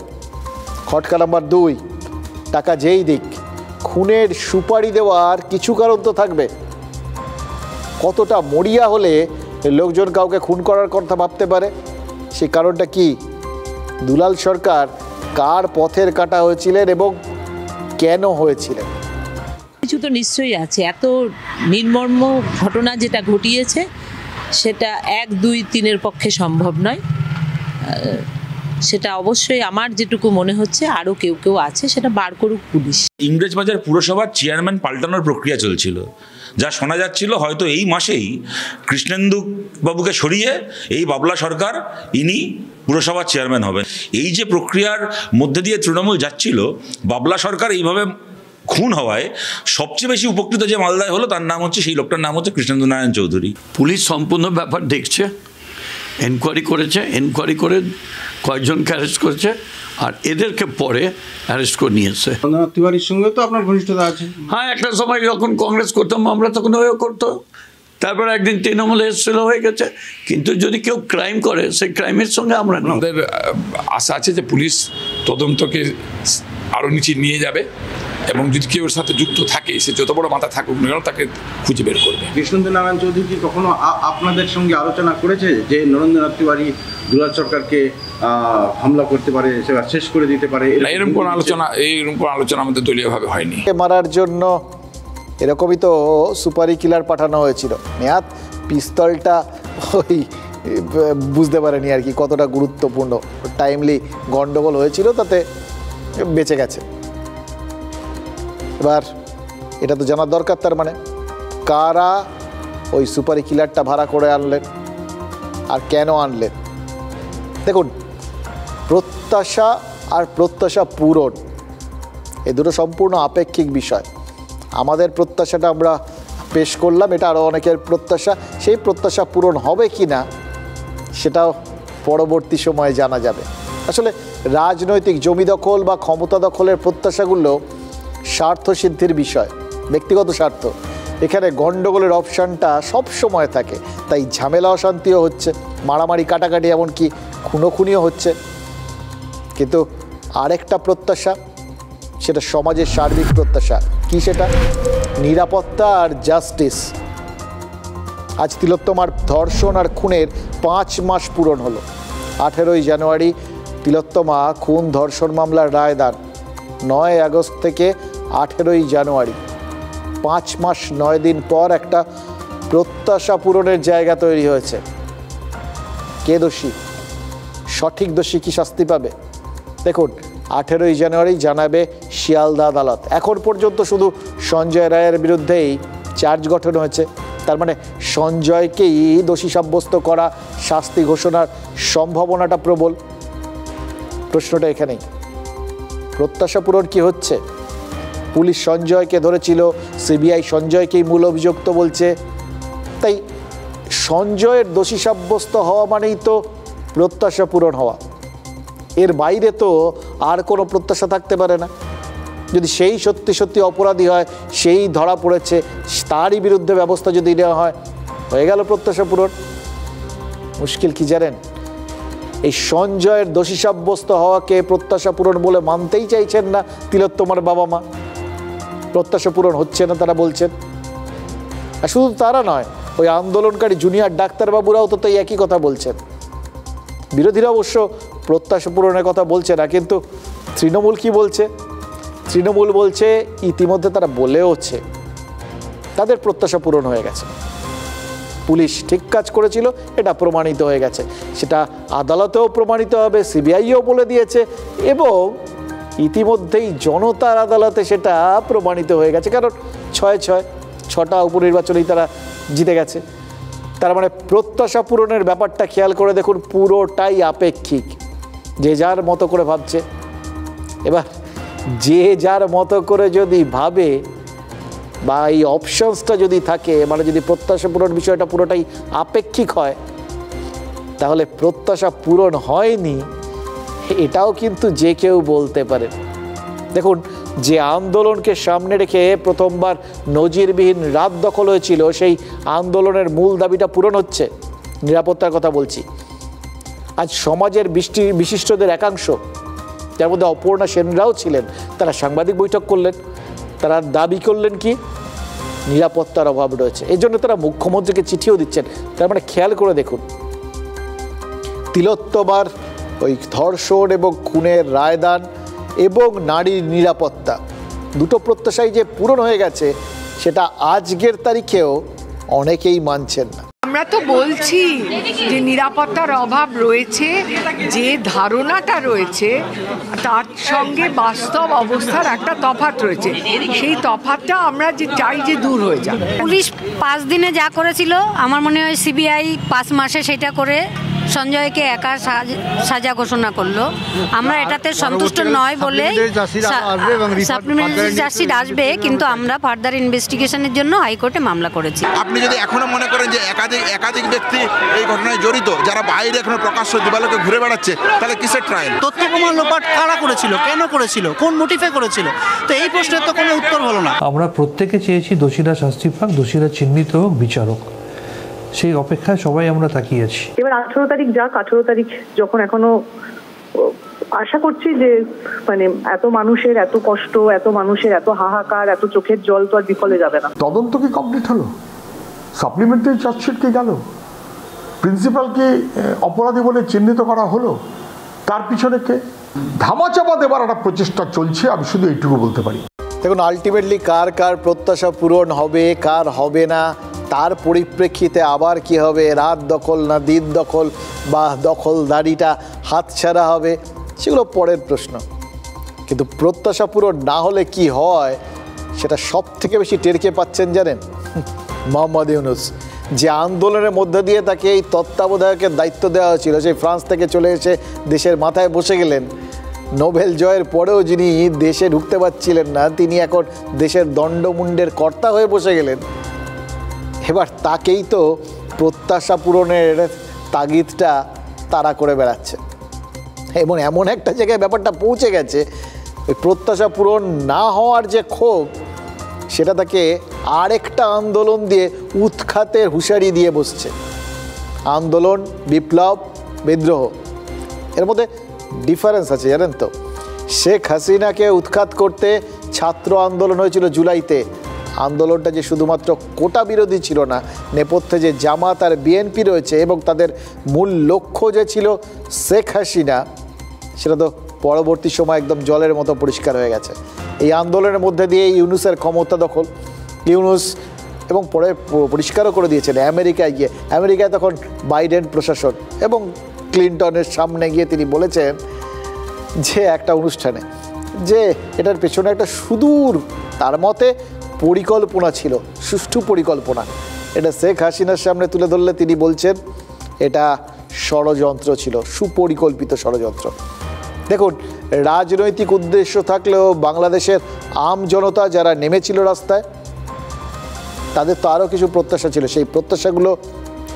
E: খটকা নাম্বার 2, টাকা যেই দিক, খুনের সুপারি দেওয়ার কিছু কারণ তো থাকবে। কতটা মরিয়া হলে লোকজন কাউকে খুন করার কথা ভাবতে পারে? সেই কারণটা কি? দুলাল সরকার কার পথের কাটা হয়েছিলেন এবং কেন হয়েছিলেন?
R: কিছু তো নিশ্চয়ই আছে। এত নির্মর্ম ঘটনা যেটা ঘটিয়েছে সেটা 1, 2, 3-এর পক্ষে সম্ভব নয়। সেটা অবশ্যই আমার যেটুকু মনে হচ্ছে আরও কেউ আছে, সেটা বার করুক পুলিশ।
K: ইংরেজবাজার পুরসভার চেয়ারম্যান পাল্টানোর প্রক্রিয়া চলছিল, যা শোনা যাচ্ছিল হয়তো এই মাসেই কৃষ্ণেন্দু বাবুকে সরিয়ে এই বাবলা সরকার ইনি পুরসভার চেয়ারম্যান হবেন। এই যে প্রক্রিয়ার মধ্যে দিয়ে তৃণমূল যাচ্ছিল, বাবলা সরকার এইভাবে খুন হওয়ায় সবচেয়ে বেশি উপকৃত যে মালদায় হলো তার নাম হচ্ছে, সেই লোকটার নাম হচ্ছে কৃষ্ণেন্দু নারায়ণ চৌধুরী।
S: পুলিশ সম্পূর্ণ ব্যাপার দেখছে, এনকোয়ারি করেছে, এনকোয়ারি করে কয়েকজনকে অ্যারেস্ট করেছে, আর এদেরকে পরে অ্যারেস্ট করে নিয়েছে।
T: নরেন্দ্রনাথ তিওয়ারির সঙ্গে তো আপনার ঘনিষ্ঠতা আছে?
S: হ্যাঁ, একটা সময় যখন কংগ্রেস করতাম আমরা তখন ওইও করতো, তারপর একদিন তৃণমূলে এসেছিল, হয়ে গেছে। কিন্তু যদি কেউ ক্রাইম করে সেই ক্রাইমের সঙ্গে আমরা
U: আমাদের আশা আছে যে পুলিশ তদন্তকে আরও নিচে নিয়ে যাবে এবং যদি কেউ সাথে যুক্ত থাকে, সে যত বড় মাথা থাকুক না কেন, তাকে খুঁজে বের করবে।
T: কৃষ্ণেন্দু নারায়ণ চৌধুরী কি কখনো আপনাদের সঙ্গে আলোচনা করেছে যে নরেন্দ্রনাথ তিওয়ারি দুলাল সরকারকে হামলা করতে পারে, সেটা শেষ করে দিতে পারে?
U: এরকম কোনো আলোচনা আমাদের দলীয়ভাবে হয়নি।
E: মারার জন্য এরকমই তো সুপারি কিলার পাঠানো হয়েছিল। মেয়াদ পিস্তলটা ওই বুঝতে পারেনি আর কি কতটা গুরুত্বপূর্ণ, টাইমলি গন্ডগোল হয়েছিল, তাতে বেঁচে গেছে। এবার এটা তো জানার দরকার, তার মানে কারা ওই সুপারি কিলারটা ভাড়া করে আনলেন আর কেন আনলেন। দেখুন, প্রত্যাশা আর প্রত্যাশা পূরণ এ দুটো সম্পূর্ণ আপেক্ষিক বিষয়। আমাদের প্রত্যাশাটা আমরা পেশ করলাম, এটা আরও অনেকের প্রত্যাশা, সেই প্রত্যাশা পূরণ হবে কি না সেটাও পরবর্তী সময়ে জানা যাবে। আসলে রাজনৈতিক জমি দখল বা ক্ষমতা দখলের প্রত্যাশাগুলো স্বার্থ সিদ্ধির বিষয়, ব্যক্তিগত স্বার্থ। এখানে গণ্ডগোলের অপশানটা সব সময় থাকে, তাই ঝামেলা অশান্তিও হচ্ছে, মারামারি কাটাকাটি এমনকি খুনোখুনিও হচ্ছে। কিন্তু আরেকটা প্রত্যাশা, সেটা সমাজের সার্বিক প্রত্যাশা। কি সেটা? নিরাপত্তা আর জাস্টিস। আজ তিলোত্তমার ধর্ষণ আর খুনের 5 মাস পূরণ হলো। 18ই জানুয়ারি তিলোত্তমা খুন ধর্ষণ মামলার রায়দান। 9 আগস্ট থেকে 18ই জানুয়ারি 5 মাস 9 দিন পর একটা প্রত্যাশা পূরণের জায়গা তৈরি হয়েছে। কে দোষী? সঠিক দোষী কি শাস্তি পাবে? দেখুন, 18ই জানুয়ারি জানাবে শিয়ালদা আদালত। এখন পর্যন্ত শুধু সঞ্জয় রায়ের বিরুদ্ধেই চার্জ গঠন হয়েছে। তার মানে সঞ্জয়কেই দোষী সাব্যস্ত করা, শাস্তি ঘোষণার সম্ভাবনাটা প্রবল। প্রশ্নটা এখানেই, প্রত্যাশা পূরণ কি হচ্ছে? পুলিশ সঞ্জয়কে ধরেছিল, সিবিআই সঞ্জয়কেই মূল অভিযুক্ত বলছে। তাই সঞ্জয়ের দোষী সাব্যস্ত হওয়া মানেই তো প্রত্যাশা পূরণ হওয়া। এর বাইরে তো আর কোনো প্রত্যাশা থাকতে পারে না। যদি সেই সত্যি সত্যি অপরাধী হয়, সেই ধরা পড়েছে, তারই বিরুদ্ধে ব্যবস্থা যদি নেওয়া হয়, হয়ে গেল প্রত্যাশা পূরণ। মুশকিল কি জানেন? এই সঞ্জয়ের দোষী সাব্যস্ত হওয়াকে প্রত্যাশা পূরণ বলে মানতেই চাইছেন না তিলোত্তমার বাবা মা। প্রত্যাশা পূরণ হচ্ছে না তারা বলছেন। আর শুধু তারা নয়, ওই আন্দোলনকারী জুনিয়র ডাক্তারবাবুরাও তো তাই একই কথা বলছেন। বিরোধীরা অবশ্য প্রত্যাশা পূরণের কথা বলছে না, কিন্তু তৃণমূল কি বলছে? তৃণমূল বলছে ইতিমধ্যে তারা বলেওছে তাদের প্রত্যাশা পূরণ হয়ে গেছে, পুলিশ ঠিক কাজ করেছিল, এটা প্রমাণিত হয়ে গেছে। সেটা আদালতেও প্রমাণিত হবে, সিবিআইও বলে দিয়েছে, এবং ইতিমধ্যেই জনতার আদালতে সেটা প্রমাণিত হয়ে গেছে। কারণ 6-6টা উপনির্বাচনেই তারা জিতে গেছে। তার মানে প্রত্যাশা পূরণের ব্যাপারটা খেয়াল করে দেখুন, পুরোটাই আপেক্ষিক, যে যার মতো করে ভাবছে। এবার যে যার মতো করে যদি ভাবে বা এই অপশনসটা যদি থাকে, মানে যদি প্রত্যাশা পূরণ বিষয়টা পুরোটাই আপেক্ষিক হয়, তাহলে প্রত্যাশা পূরণ হয়নি এটাও কিন্তু যে কেউ বলতে পারে। দেখুন, যে আন্দোলনকে সামনে রেখে প্রথমবার নজিরবিহীন রাত দখল হয়েছিল, সেই আন্দোলনের মূল দাবিটা পূরণ হচ্ছে। নিরাপত্তার কথা বলছি। আজ সমাজের বিশিষ্টদের একাংশ, যার মধ্যে অপর্ণা সেনরাও ছিলেন, তারা সাংবাদিক বৈঠক করলেন। তারা দাবি করলেন কি? নিরাপত্তার অভাব রয়েছে। এই জন্য তারা মুখ্যমন্ত্রীকে চিঠিও দিচ্ছেন। তার মানে খেয়াল করে দেখুন, তিলোত্তমার ওই ধর্ষণ এবং খুনের রায়দান এবং নারীর নিরাপত্তা, দুটো প্রত্যাশাই যে পূরণ হয়ে গেছে, সেটা আজকের তারিখেও অনেকেই মানছেন না।
A: আমরা তো বলছি যে নিরাপত্তার অভাব রয়েছে, যে ধারণাটা রয়েছে তার সঙ্গে বাস্তব অবস্থার একটা তফাৎ রয়েছে। সেই তফাৎটা আমরা যে চাই যে দূর হয়ে যাক।
V: পুলিশ 5 দিনে যা করেছিল, আমার মনে হয় সিবিআই 5 মাসে সেটা করে সঞ্জয়কে একা সাজা ঘোষণা করলো। আমরা এটাতে সন্তুষ্ট নয় বলে সাপ্লিমেন্টারি চার্জশিট আসবে, কিন্তু আমরা ফার্দার ইনভেস্টিগেশনের জন্য হাইকোর্টে মামলা করেছি।
W: আপনি যদি এখনো মনে করেন যে একাধিক ব্যক্তি এই ঘটনায় জড়িত, যারা বাইরে এখনো প্রকাশ্য দিবালোকে ঘুরে বেড়াচ্ছে, তাহলে কিসের ট্রায়াল?
X: তথ্য প্রমাণ লোপাট কারা করেছিল, কেন করেছিল, কোন মোটিভে করেছিল? তো এই প্রশ্নের তো কোনো উত্তর হলো না।
O: আমরা প্রত্যেকে চেয়েছি দোষীরা শাস্তি পাক, দোষীরা চিহ্নিত হোক, বিচারক। সেই অপেক্ষায় সবাই আমরা তাকিয়ে আছি।
Y: এবার 18 তারিখ যাক, 18 তারিখ যখন এখনো আশা করছি যে মানে এত মানুষের এত কষ্ট, এত মানুষের এত হাহাকার, এত চোখের জল তো আর বিফলে যাবে না।
Z: তদন্ত কি কমপ্লিট হলো? সাপ্লিমেন্টারি চার্জশিট কি গেল? প্রিন্সিপালকে অপরাধী বলে চিহ্নিত করা হলো? তার পিছনে কে? ধামাচাপা দেবার একটা প্রচেষ্টা চলছে, আমি শুধু এইটুকু বলতে পারি।
E: দেখুন, আলটিমেটলি কার কার প্রত্যাশা পূরণ হবে, কার হবে না, তার পরিপ্রেক্ষিতে আবার কি হবে, রাত দখল না দিন দখল, বা দখলদারিটা হাতছাড়া হবে, সেগুলো পরের প্রশ্ন। কিন্তু প্রত্যাশা পূরণ না হলে কি হয়, সেটা সব থেকে বেশি টের কে পাচ্ছেন জানেন? মোহাম্মদ ইউনূস। যে আন্দোলনের মধ্যে দিয়ে তাকে এই তত্ত্বাবধায়কের দায়িত্ব দেওয়া হয়েছিল, সেই ফ্রান্স থেকে চলে এসে দেশের মাথায় বসে গেলেন। নোবেল জয়ের পরেও যিনি দেশে ঢুকতে পারছিলেন না, তিনি এখন দেশের দণ্ডমুণ্ডের কর্তা হয়ে বসে গেলেন। এবার তাকেই তো প্রত্যাশা পূরণের তাগিদটা তারা করে বেড়াচ্ছে, এবং এমন একটা জায়গায় ব্যাপারটা পৌঁছে গেছে, ওই প্রত্যাশা পূরণ না হওয়ার যে ক্ষোভ, সেটা তাকে আরেকটা আন্দোলন দিয়ে উৎখাতের হুঁশিয়ারি দিয়ে বসছে। আন্দোলন, বিপ্লব, বিদ্রোহ, এর মধ্যে ডিফারেন্স আছে জানেন তো। শেখ হাসিনাকে উৎখাত করতে ছাত্র আন্দোলন হয়েছিল জুলাইতে। আন্দোলনটা যে শুধুমাত্র কোটা বিরোধী ছিল না, নেপথ্যে যে জামাত আর বিএনপি রয়েছে এবং তাদের মূল লক্ষ্য যে ছিল শেখ হাসিনা, সেটা তো পরবর্তী সময় একদম জলের মতো পরিষ্কার হয়ে গেছে। এই আন্দোলনের মধ্যে দিয়ে ইউনূসের ক্ষমতা দখল, ইউনূস এবং পরে পরিষ্কারও করে দিয়েছেন আমেরিকায় গিয়ে। আমেরিকায় তখন বাইডেন প্রশাসন এবং ক্লিনটনের সামনে গিয়ে তিনি বলেছেন যে একটা অনুষ্ঠানে, যে এটার পেছনে একটা সুদূর তার মতে পরিকল্পনা ছিল, সুষ্ঠু পরিকল্পনা। এটা শেখ হাসিনার সামনে তুলে ধরলে তিনি বলছেন এটা ষড়যন্ত্র ছিল, সুপরিকল্পিত ষড়যন্ত্র। দেখুন, রাজনৈতিক উদ্দেশ্য থাকলেও বাংলাদেশের আম জনতা যারা নেমেছিল রাস্তায়, তাদের তো আরও কিছু প্রত্যাশা ছিল। সেই প্রত্যাশাগুলো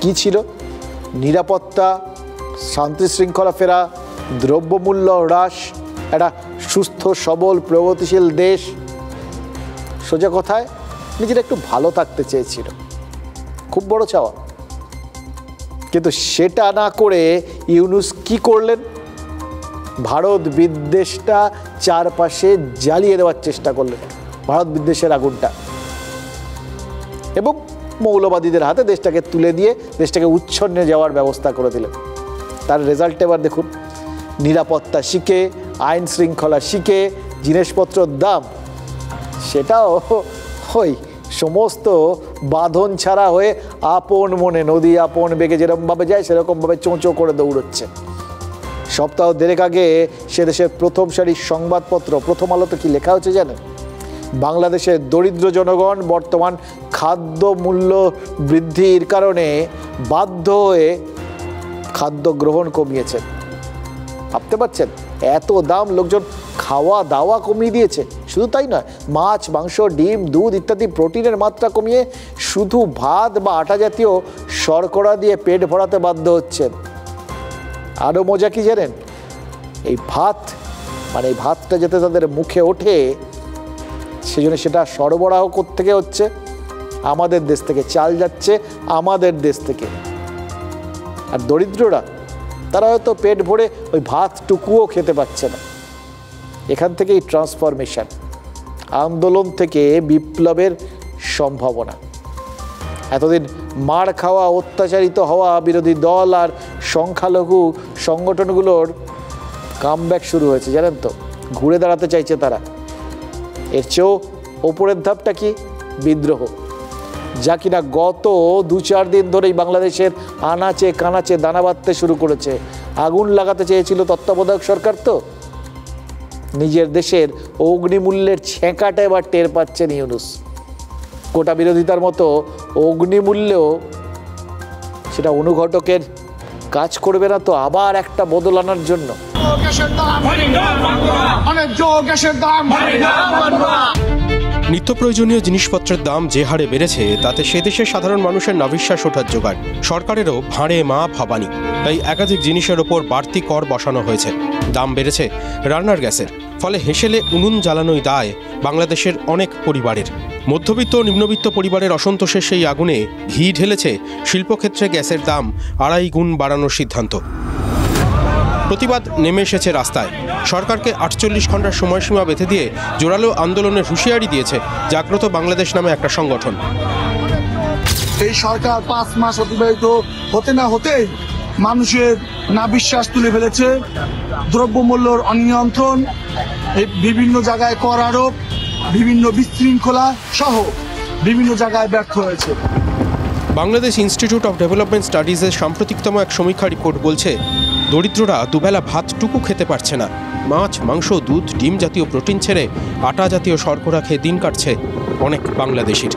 E: কি ছিল? নিরাপত্তা, শান্তি শৃঙ্খলা ফেরা, দ্রব্যমূল্য হ্রাস, একটা সুস্থ সবল প্রগতিশীল দেশ। সোজা কথায় নিজেরা একটু ভালো থাকতে চেয়েছিল, খুব বড় চাওয়া। কিন্তু সেটা না করে ইউনূস কি করলেন? ভারত বিদ্বেষটা চারপাশে জ্বালিয়ে দেওয়ার চেষ্টা করলেন, ভারত বিদ্বেষের আগুনটা, এবং মৌলবাদীদের হাতে দেশটাকে তুলে দিয়ে দেশটাকে উচ্ছন্নে যাওয়ার ব্যবস্থা করে দিলেন। তার রেজাল্ট এবার দেখুন, নিরাপত্তা শিখে, আইন শৃঙ্খলা শিখে, জিনিসপত্রের দাম সেটাও ওই সমস্ত বাঁধন ছাড়া হয়ে আপন মনে নদী আপন বেগে যেরকমভাবে যায় সেরকমভাবে চোঁচো করে দৌড়চ্ছে। সপ্তাহ দেড়েক আগে সে দেশের প্রথম সারির সংবাদপত্র প্রথম আলোতে কি লেখা হচ্ছে জানেন? বাংলাদেশের দরিদ্র জনগণ বর্তমান খাদ্য মূল্য বৃদ্ধির কারণে বাধ্য হয়ে খাদ্য গ্রহণ কমিয়েছেন। ভাবতে পারছেন? এত দাম, লোকজন খাওয়া দাওয়া কমিয়ে দিয়েছে। শুধু তাই নয়, মাছ, মাংস, ডিম, দুধ ইত্যাদি প্রোটিনের মাত্রা কমিয়ে শুধু ভাত বা আটা জাতীয় শর্করা দিয়ে পেট ভরাতে বাধ্য হচ্ছেন। আরও মজা কি জানেন? এই ভাত, মানে এই ভাতটা যাতে তাদের মুখে ওঠে, সেজন্য সেটা সরবরাহ থেকে হচ্ছে আমাদের দেশ থেকে, চাল যাচ্ছে আমাদের দেশ থেকে। আর দরিদ্ররা, তারা হয়তো পেট ভরে ওই ভাতটুকুও খেতে পাচ্ছে না। এখান থেকেই ট্রান্সফরমেশন, আন্দোলন থেকে বিপ্লবের সম্ভাবনা। এতদিন মার খাওয়া, অত্যাচারিত হওয়া বিরোধী দল আর সংখ্যালঘু সংগঠনগুলোর কামব্যাক শুরু হয়েছে জানেন তো, ঘুরে দাঁড়াতে চাইছে তারা। এর চেয়েও ওপরের ধাপটা কি? বিদ্রোহ, যা কিনা গত 2-4 দিন ধরেই বাংলাদেশের আনাচে কানাচে দানা বাঁধতে শুরু করেছে। আগুন লাগাতে চেয়েছিল তত্ত্বাবধায়ক সরকার, তো নিজের দেশের অগ্নিমূল্যের ছেঁকাটা এবার টের পাচ্ছেন ইউনূস। কোটা বিরোধিতার মতো অগ্নিমূল্যেও সেটা অনুঘটকের কাজ করবে না তো আবার একটা বদল আনার জন্য।
B: নিত্য প্রয়োজনীয় জিনিসপত্রের দাম যে হারে বেড়েছে, তাতে সে দেশের সাধারণ মানুষের নাভিশ্বাস ওঠার জোগাড়। সরকারেরও ভাঁড়ে মা ভাবানি, তাই একাধিক জিনিসের ওপর বাড়তি কর বসানো হয়েছে। দাম বেড়েছে রান্নার গ্যাসের, ফলে হেসেলে উনুন জ্বালানোই দায় বাংলাদেশের অনেক পরিবারের। মধ্যবিত্ত ও নিম্নবিত্ত পরিবারের অসন্তোষের সেই আগুনে ঘি ঢেলেছে শিল্পক্ষেত্রে গ্যাসের দাম 2.5 গুণ বাড়ানোর সিদ্ধান্ত। প্রতিবাদ নেমে এসেছে রাস্তায়। সরকারকে 48 ঘন্টার সময়সীমা বেঁধে দিয়ে জোরালো আন্দোলনের হুঁশিয়ারি দিয়েছে জাগ্রত বাংলাদেশ নামে একটা সংগঠন।
C: এই সরকার 5 মাস অতিবাহিত হতে না হতেই মানুষের নাভিশ্বাস তুলে ফেলেছে। দ্রব্যমূল্যর অনিয়ন্ত্রণ, বিভিন্ন জায়গায় কর আরোপ, বিভিন্ন বিশৃঙ্খলা সহ বিভিন্ন জায়গায় ব্যর্থ হয়েছে।
B: বাংলাদেশ ইনস্টিটিউট অফ ডেভেলপমেন্ট স্টাডিজের সাম্প্রতিকতম এক সমীক্ষা রিপোর্ট বলছে, দরিদ্ররা দুবেলা ভাতটুকু খেতে পারছে না। মাছ, মাংস, দুধ, ডিম জাতীয় প্রোটিন ছেড়ে আটা জাতীয় শর্করা খেয়ে দিন কাটছে অনেক বাংলাদেশির।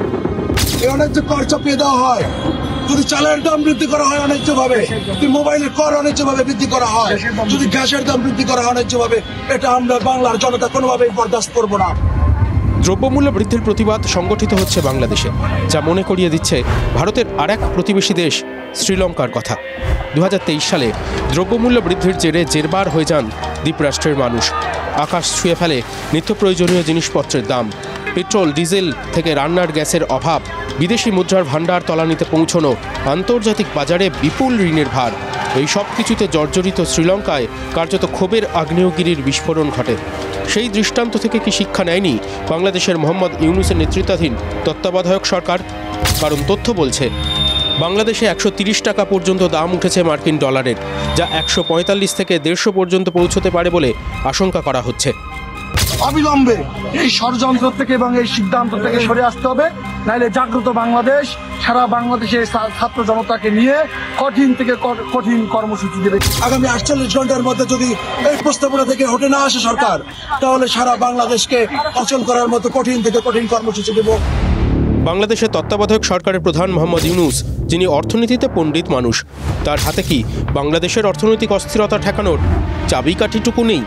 C: এই অন্যায্য কর চাপিয়ে দেওয়া হয়, যদি চালের দাম বৃদ্ধি করা হয় অন্যায্যভাবে, যদি মোবাইলের কর অন্যায্যভাবে বৃদ্ধি করা হয়, যদি গ্যাসের দাম বৃদ্ধি করা হয় অন্যায্যভাবে, এটা আমরা বাংলার জনতা কোনোভাবেই বরদাস্ত করবো না।
B: দ্রব্যমূল্য বৃদ্ধির প্রতিবাদ সংগঠিত হচ্ছে বাংলাদেশে, যা মনে করিয়ে দিচ্ছে ভারতের আরেক প্রতিবেশী দেশ শ্রীলঙ্কার কথা। 2023 সালে দ্রব্যমূল্য বৃদ্ধির জেরে জেরবার হয়ে যান দ্বীপরাষ্ট্রের মানুষ। আকাশ ছুঁয়ে ফেলে নিত্য প্রয়োজনীয় জিনিসপত্রের দাম, পেট্রোল ডিজেল থেকে রান্নার গ্যাসের অভাব, বিদেশি মুদ্রার ভাণ্ডার তলানিতে পৌঁছানো, আন্তর্জাতিক বাজারে বিপুল ঋণের ভার, এই সব কিছুতে জর্জরিত শ্রীলঙ্কায় কার্যত ক্ষোভের আগ্নেয়গিরির বিস্ফোরণ ঘটে। সেই দৃষ্টান্ত থেকে কি শিক্ষা নেয়নি বাংলাদেশের মোহাম্মদ ইউনূসের নেতৃত্বাধীন তত্ত্বাবধায়ক সরকার? কারণ তথ্য বলছে বাংলাদেশে 130 টাকা পর্যন্ত দাম উঠেছে মার্কিন ডলারের, যা 145 থেকে 150 পর্যন্ত পৌঁছতে পারে বলে আশঙ্কা করা হচ্ছে।
C: অবিলম্বে এই ষড়যন্ত্র থেকে এবং এই সিদ্ধান্ত থেকে সরে আসতে হবে, নাইলে জাগ্রত বাংলাদেশ সারা বাংলাদেশের ছাত্র জনতাকে নিয়ে কঠিন থেকে কঠিন কর্মসূচি দেবে। আগামী 48 ঘন্টার মধ্যে যদি এই প্রস্তাবনা থেকে হটে না আসে সরকার, তাহলে সারা বাংলাদেশকে অচল করার মতো কঠিন থেকে কঠিন কর্মসূচি দেব।
B: বাংলাদেশের তত্ত্বাবধায়ক সরকারের প্রধান মোহাম্মদ ইউনূস, যিনি অর্থনীতিতে পণ্ডিত মানুষ, তার হাতে কি বাংলাদেশের অর্থনৈতিক অস্থিরতা ঠেকানোর চাবিকাঠিটুকু নেই?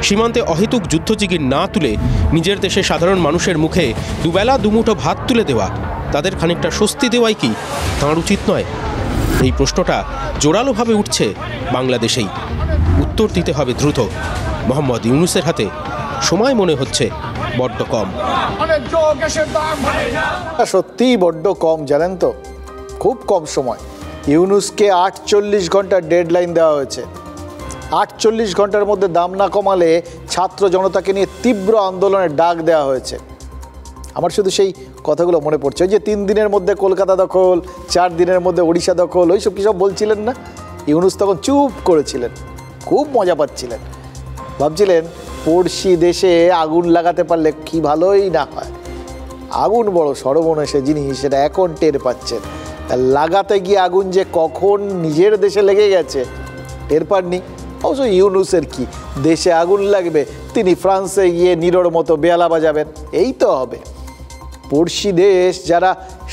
B: সীমান্তে অহেতুক যুদ্ধজিগির না তুলে নিজের দেশে সাধারণ মানুষের মুখে দুবেলা দুমুঠো ভাত তুলে দেওয়া, তাদের খানিকটা স্বস্তি দেওয়াই কি তাঁর উচিত নয়? এই প্রশ্নটা জোরালোভাবে উঠছে বাংলাদেশেই। উত্তর দিতে হবে দ্রুত। মোহাম্মদ ইউনূসের হাতে সময় মনে হচ্ছে বড্ড কম।
E: সত্যিই বড্ড কম, জানেন তো, খুব কম সময়। ইউনূসকে 48 ঘন্টার ডেডলাইন দেওয়া হয়েছে। 48 ঘন্টার মধ্যে দাম না কমালে ছাত্র জনতাকে নিয়ে তীব্র আন্দোলনের ডাক দেওয়া হয়েছে। আমার শুধু সেই কথাগুলো মনে পড়ছে, ওই যে 3 দিনের মধ্যে কলকাতা দখল, 4 দিনের মধ্যে ওড়িশা দখল, ওইসব কী সব বলছিলেন না? ইউনূস তখন চুপ করেছিলেন, খুব মজা পাচ্ছিলেন, ভাবছিলেন পড়শি দেশে আগুন লাগাতে পারলে কি ভালোই না হয়। আগুন বড় সর্বনেশে জিনিস, সেটা এখন টের পাচ্ছেন। লাগাতে গিয়ে আগুন যে কখন নিজের দেশে লেগে গেছে টের পাননি। অবশ্য ইউনূসের কি, দেশে আগুন লাগবে, তিনি ফ্রান্সে গিয়ে নিরোর মতো বেয়ালা বাজাবেন, এই তো হবে। পড়শি দেশ যারা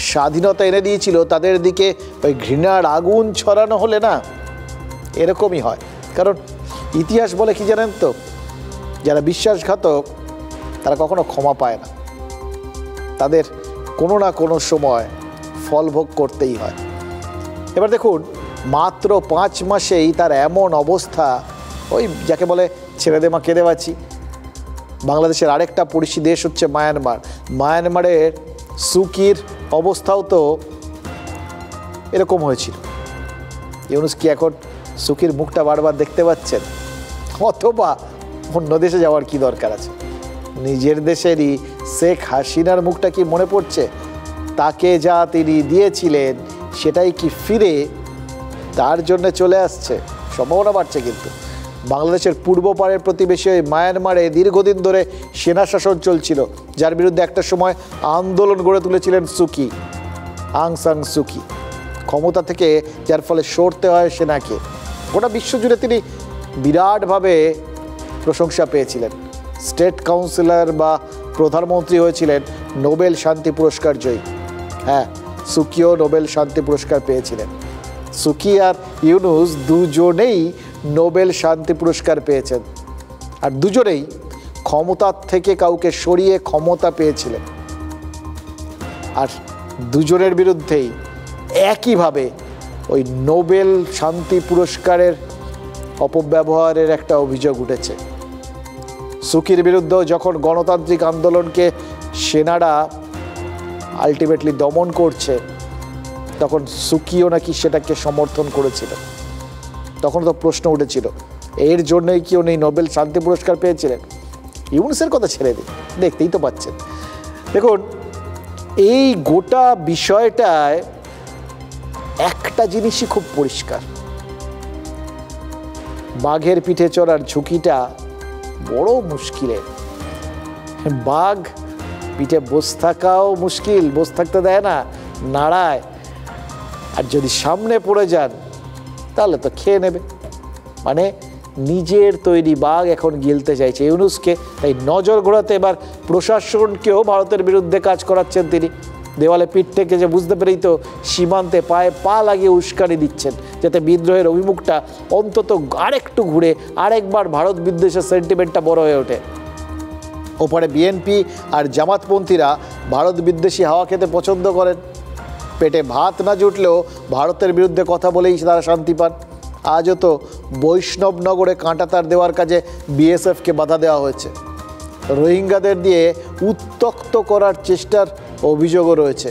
E: স্বাধীনতা এনে দিয়েছিল তাদের দিকে ওই ঘৃণার আগুন ছড়ানো হলে না এরকমই হয়। কারণ ইতিহাস বলে কি জানেন তো, যারা বিশ্বাসঘাতক তারা কখনো ক্ষমা পায় না, তাদের কোনো না কোনো সময় ফল ভোগ করতেই হয়। এবার দেখুন, মাত্র 5 মাসেই তার এমন অবস্থা, ওই যাকে বলে ছেড়ে দে মা কেঁদে বাঁচি। বাংলাদেশের আরেকটা পড়শি দেশ হচ্ছে মায়ানমার। মায়ানমারের সুকির অবস্থাও তো এরকম হয়েছিল। ইউনূস কি এখন সুকির মুখটা বারবার দেখতে পাচ্ছেন? অথবা অন্য দেশে যাওয়ার কি দরকার আছে? নিজের দেশেরই শেখ হাসিনার মুখটা কি মনে পড়ছে? তাকে যা তিনি দিয়েছিলেন সেটাই কি ফিরে তার জন্য চলে আসছে? সম্ভাবনা বাড়ছে। কিন্তু বাংলাদেশের পূর্ব পাড়ের প্রতিবেশী ওই মায়ানমারে দীর্ঘদিন ধরে সেনা শাসন চলছিল, যার বিরুদ্ধে একটা সময় আন্দোলন গড়ে তুলেছিলেন সুকি, আং সান সুকি। ক্ষমতা থেকে যার ফলে সরতে হয় সেনাকে। গোটা বিশ্বজুড়ে তিনি বিরাটভাবে প্রশংসা পেয়েছিলেন। স্টেট কাউন্সিলর বা প্রধানমন্ত্রী হয়েছিলেন, নোবেল শান্তি পুরস্কার জয়ী। হ্যাঁ, সুকিও নোবেল শান্তি পুরস্কার পেয়েছিলেন। সুকি আর ইউনূস দুজনেই নোবেল শান্তি পুরস্কার পেয়েছেন, আর দুজনেই ক্ষমতার থেকে কাউকে সরিয়ে ক্ষমতা পেয়েছিলেন। আর দুজনের বিরুদ্ধেই একইভাবে ওই নোবেল শান্তি পুরস্কারের অপব্যবহারের একটা অভিযোগ উঠেছে। সুকির বিরুদ্ধেও যখন গণতান্ত্রিক আন্দোলনকে সেনারা আলটিমেটলি দমন করছে, তখন সুকিও নাকি সেটাকে সমর্থন করেছিল। তখন তো প্রশ্ন উঠেছিল, এর জন্যই কি উনি নোবেল শান্তি পুরস্কার পেয়েছিলেন? ইউনূসের কথা ছেড়ে দিন, দেখতেই তো পাচ্ছেন। দেখুন, এই গোটা বিষয়টায় একটা জিনিসই খুব পরিষ্কার, বাঘের পিঠে চড়ার ঝুঁকিটা বড় মুশকিলের। বাঘ পিঠে বসে থাকাও মুশকিল, বসে থাকতে দেয় না, নাড়ায়। আর যদি সামনে পড়ে যান তাহলে তো খেয়ে নেবে। মানে নিজের তৈরি বাঘ এখন গিলতে চাইছে ইউনূসকে। তাই নজর ঘোরাতে এবার প্রশাসনকেও ভারতের বিরুদ্ধে কাজ করাচ্ছেন তিনি। দেওয়ালে পিঠ থেকে যে বুঝতে পেরেই তো সীমান্তে পায়ে পা লাগিয়ে উস্কানি দিচ্ছেন, যাতে বিদ্রোহের অভিমুখটা অন্তত আরেকটু ঘুরে আরেকবার ভারত বিদ্বেষের সেন্টিমেন্টটা বড় হয়ে ওঠে। ওপরে বিএনপি আর জামাতপন্থীরা ভারত বিদ্বেষী হাওয়া খেতে পছন্দ করেন। পেটে ভাত না জুটলেও ভারতের বিরুদ্ধে কথা বলেই তারা শান্তি পান। আজও তো বৈষ্ণবনগরে কাঁটাতার দেওয়ার কাজে বিএসএফকে বাধা দেওয়া হয়েছে। রোহিঙ্গাদের দিয়ে উত্তক্ত করার চেষ্টার অভিযোগও রয়েছে।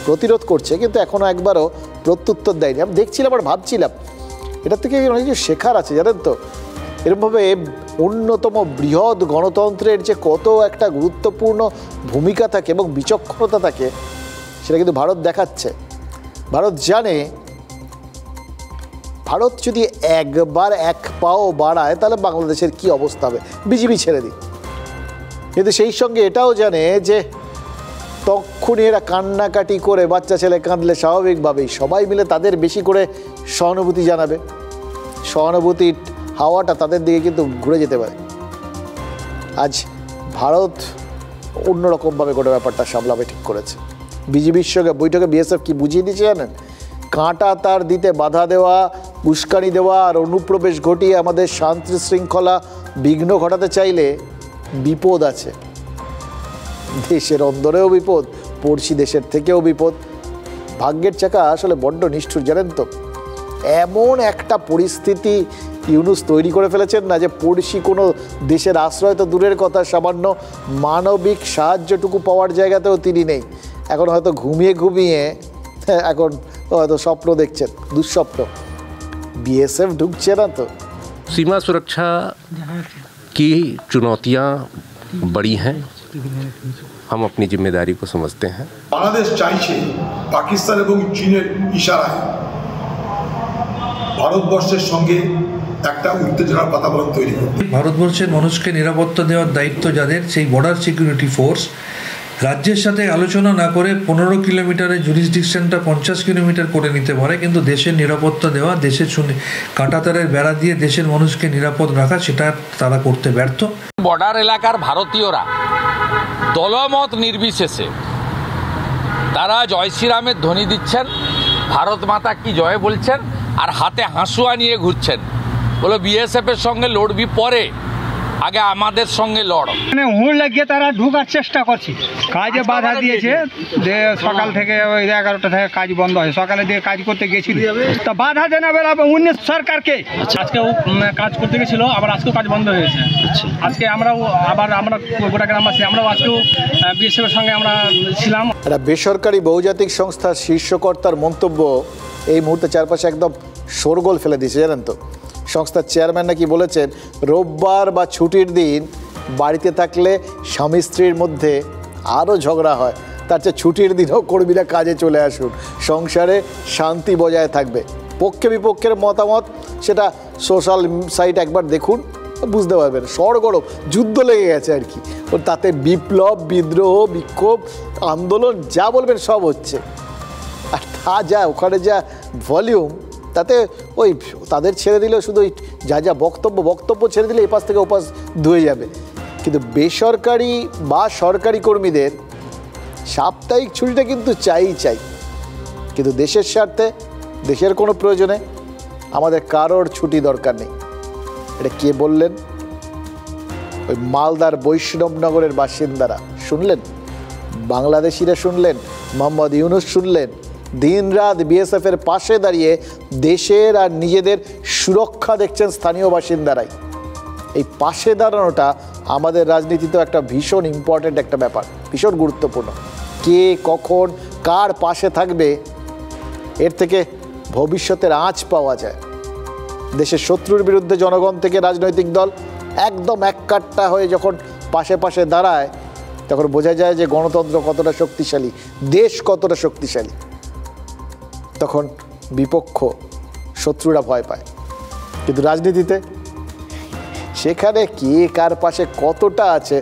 E: প্রতিরোধ করছে, কিন্তু এখনও একবারও প্রত্যুত্তর দেয়নি। আমি দেখছিলাম আর ভাবছিলাম এটা থেকে অনেক কিছু শেখার আছে, জানেন তো। এরকমভাবে অন্যতম বৃহৎ গণতন্ত্রের যে কত একটা গুরুত্বপূর্ণ ভূমিকা থাকে এবং বিচক্ষণতা থাকে, সেটা কিন্তু ভারত দেখাচ্ছে। ভারত জানে ভারত যদি একবার এক পাও বাড়ায় তাহলে বাংলাদেশের কি অবস্থা হবে, বিজিবি ছেড়ে দিই। কিন্তু সেই সঙ্গে এটাও জানে যে তখনই এরা কান্নাকাটি করে, বাচ্চা ছেলে কাঁদলে স্বাভাবিকভাবেই সবাই মিলে তাদের বেশি করে সহানুভূতি জানাবে। সহানুভূতির হাওয়াটা তাদের দিকে কিন্তু ঘুরে যেতে পারে। আজ ভারত অন্যরকমভাবে গোটা ব্যাপারটা সামলাবে ঠিক করেছে। বিজিবির সঙ্গে বৈঠকে বিএসএফ কি বুঝিয়ে দিয়েছে জানেন? কাঁটা তার দিতে বাধা দেওয়া, উস্কানি দেওয়া আর অনুপ্রবেশ ঘটিয়ে আমাদের শান্তি শৃঙ্খলা বিঘ্ন ঘটাতে চাইলে বিপদ আছে। দেশের অন্দরেও বিপদ, পড়শি দেশের থেকেও বিপদ। ভাগ্যের চাকা আসলে বড্ড নিষ্ঠুর, জানেন তো। এমন একটা পরিস্থিতি ইউনূস তৈরি করে ফেলেছেন না যে পড়শি কোনো দেশের আশ্রয় তো দূরের কথা, সামান্য মানবিক সাহায্যটুকু পাওয়ার জায়গাতেও তিনি নেই। এখন হয়তো ঘুমিয়ে ঘুমিয়ে এখন হয়তো স্বপ্ন দেখছেন, দুঃস্বপ্ন। बीएसएफ ढुकছে না তো।
D: सीमा सुरक्षा की चुनौतियां बड़ी हैं, हम अपनी जिम्मेदारी को समझते हैं।
Z: বাংলাদেশ চাইছে পাকিস্তান এবং চীনের ইশারায় ভারতবর্ষের সঙ্গে একটা উত্তেজনার বাতাবরণ তৈরি করতে।
O: ভারতবর্ষের মানুষকে নিরাপত্তা দেওয়ার দায়িত্ব যাদের, সেই বর্ডার সিকিউরিটি ফোর্স রাজ্যের সাথে আলোচনা না করে 15 কিলোমিটারের জুরিসডিকশনটা 50 কিলোমিটার করে নিতে পারে, কিন্তু দেশের নিরাপত্তা দেওয়া, দেশের কাঁটাতারের বেড়া দিয়ে দেশের মানুষকে নিরাপদ রাখা, সেটা তারা করতে ব্যর্থ।
F: বর্ডার এলাকার ভারতীয়রা দলমত নির্বিশেষে তারা জয় শ্রীরামের ধ্বনি দিচ্ছেন, ভারত মাতা কি জয় বলছেন, আর হাতে হাঁসুয়া নিয়ে ঘুরছেন। বলো বিএসএফের সঙ্গে লড়বি পরে, আগে আমাদের সঙ্গে লড়।
G: মানে হুড় লাগিয়ে তারা ঢুকার চেষ্টা করছে, কাজে বাধা দিয়েছে। যে সকাল থেকে ওই 11টা থেকে কাজ বন্ধ হয়, সকালে দিয়ে কাজ করতে গেছিল, তা বাধা দেনা বেড়াবে 19 সরকারকে।
I: আজকেও কাজ করতে গেছিল, আবার আজকেও কাজ বন্ধ হয়েছে। আজকে আমরাও আমরা গোটা গ্রামবাসী আমরাও আজকেও বিএসএফের সঙ্গে আমরা ছিলাম।
E: একটা বেসরকারি বহুজাতিক সংস্থার শীর্ষকর্তার মন্তব্য এই মুহূর্তে চারপাশে একদম শোরগোল ফেলে দিয়েছে, জানেন তো। সংস্থার চেয়ারম্যান নাকি বলেছেন রোববার বা ছুটির দিন বাড়িতে থাকলে স্বামী স্ত্রীর মধ্যে আরও ঝগড়া হয়, তার চেয়ে ছুটির দিনও কর্মীরা কাজে চলে আসুন, সংসারে শান্তি বজায় থাকবে। পক্ষে বিপক্ষের মতামত সেটা সোশ্যাল সাইট একবার দেখুন, বুঝতে পারবেন। সরগরম যুদ্ধ লেগে গেছে আর কি। ও তাতে বিপ্লব, বিদ্রোহ, বিক্ষোভ, আন্দোলন যা বলবেন সব হচ্ছে। আর তা যা ওখানে যা ভলিউম, তাতে ওই তাদের ছেড়ে দিলেও শুধু ওই যা বক্তব্য ছেড়ে দিলে এপাশ থেকে ওপাশ ধুয়ে যাবে। কিন্তু বেসরকারি বা সরকারি কর্মীদের সাপ্তাহিক ছুটিটা কিন্তু চাই। কিন্তু দেশের স্বার্থে, দেশের কোনো প্রয়োজনে আমাদের কারোর ছুটি দরকার নেই। এটা কে বললেন? ওই মালদার বৈষ্ণবনগরের বাসিন্দারা শুনলেন, বাংলাদেশিরা শুনলেন, মোহাম্মদ ইউনূস শুনলেন। দিন রাত বিএসএফের পাশে দাঁড়িয়ে দেশের আর নিজেদের সুরক্ষা দেখছেন স্থানীয় বাসিন্দারাই। এই পাশে দাঁড়ানোটা আমাদের রাজনীতিতেও একটা ভীষণ ইম্পর্ট্যান্ট একটা ব্যাপার, ভীষণ গুরুত্বপূর্ণ। কে কখন কার পাশে থাকবে, এর থেকে ভবিষ্যতের আঁচ পাওয়া যায়। দেশের শত্রুর বিরুদ্ধে জনগণ থেকে রাজনৈতিক দল একদম এককাট্টা হয়ে যখন পাশে পাশে দাঁড়ায়, তখন বোঝা যায় যে গণতন্ত্র কতটা শক্তিশালী, দেশ কতটা শক্তিশালী। তখন বিপক্ষ শত্রুরা ভয় পায়। কিন্তু রাজনীতিতে সেখানে কে কার পাশে কতটা আছে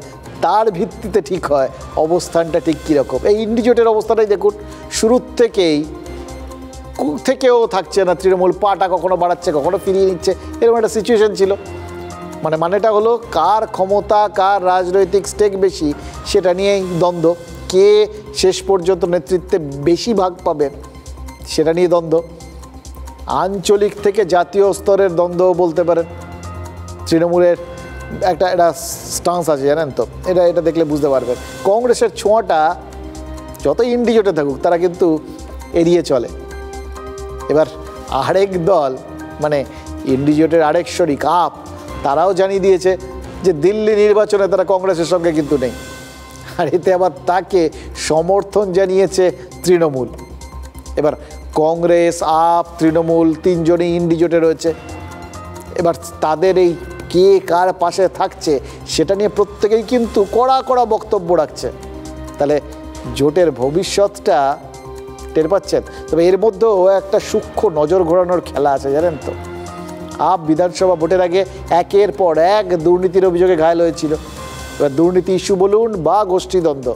E: তার ভিত্তিতে ঠিক হয় অবস্থানটা ঠিক কীরকম। এই ইন্ডিজোটের অবস্থাটাই দেখুন, শুরুর থেকেও থাকছে না তৃণমূল, পাটা কখনো বাড়াচ্ছে কখনো ফিরিয়ে নিচ্ছে, এরকম একটা সিচুয়েশন ছিল। মানেটা হলো কার ক্ষমতা, কার রাজনৈতিক স্টেক বেশি, সেটা নিয়েই দ্বন্দ্ব। কে শেষ পর্যন্ত নেতৃত্বে বেশি ভাগ পাবেন সেটা নিয়ে দ্বন্দ্ব। আঞ্চলিক থেকে জাতীয় স্তরের দ্বন্দ্বও বলতে পারেন। তৃণমূলের একটা স্টান্স আছে জানেন তো, এটা দেখলে বুঝতে পারবেন। কংগ্রেসের ছোঁয়াটা যত ইন্ডিজোটে থাকুক তারা কিন্তু এড়িয়ে চলে। এবার আরেক দল মানে ইন্ডিজোটের আরেক শরিক আপ, তারাও জানিয়ে দিয়েছে যে দিল্লি নির্বাচনে তারা কংগ্রেসের সঙ্গে কিন্তু নেই। আর এতে আবার তাকে সমর্থন জানিয়েছে তৃণমূল। এবার কংগ্রেস, আপ, তৃণমূল তিনজনই ইন্ডিজোটে রয়েছে। এবার তাদের এই কে কার পাশে থাকছে সেটা নিয়ে প্রত্যেকেই কিন্তু কড়া কড়া বক্তব্য রাখছে। তাহলে জোটের ভবিষ্যৎটা টের পাচ্ছেন। তবে এর মধ্যেও একটা সূক্ষ্ম নজর ঘোরানোর খেলা আছে জানেন তো। আপ বিধানসভা ভোটের আগে একের পর এক দুর্নীতির অভিযোগে ঘায়েল হয়েছিল। এবার দুর্নীতি ইস্যু বলুন বা গোষ্ঠীদ্বন্দ্ব,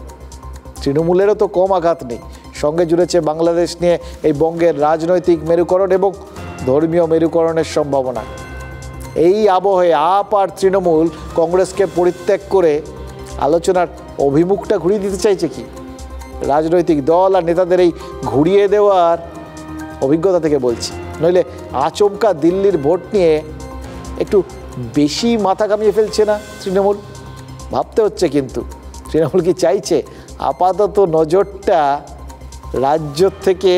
E: তৃণমূলেরও তো কম আঘাত নেই। সঙ্গে জুড়েছে বাংলাদেশ নিয়ে এই বঙ্গের রাজনৈতিক মেরুকরণ এবং ধর্মীয় মেরুকরণের সম্ভাবনা। এই আবহে আপ আর তৃণমূল কংগ্রেসকে পরিত্যাগ করে আলোচনার অভিমুখটা ঘুরিয়ে দিতে চাইছে কি? রাজনৈতিক দল আর নেতাদের এই ঘুরিয়ে দেওয়ার অভিজ্ঞতা থেকে বলছি, নইলে আচমকা দিল্লির ভোট নিয়ে একটু বেশি মাথা কামিয়ে ফেলছে না তৃণমূল? ভাবতে হচ্ছে কিন্তু তৃণমূল কি চাইছে আপাতত নজরটা রাজ্য থেকে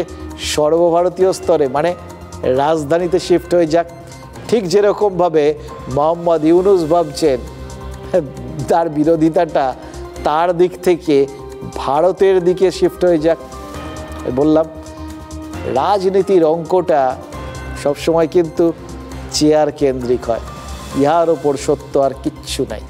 E: সর্বভারতীয় স্তরে মানে রাজধানীতে শিফট হয়ে যাক, ঠিক যেরকমভাবে মোহাম্মদ ইউনুস ভাবছেন তার বিরোধিতাটা তার দিক থেকে ভারতের দিকে শিফট হয়ে যাক। বললাম রাজনীতির অঙ্কটা সবসময় কিন্তু চেয়ার কেন্দ্রিক হয়, ইহার ওপর সত্য আর কিচ্ছু নাই।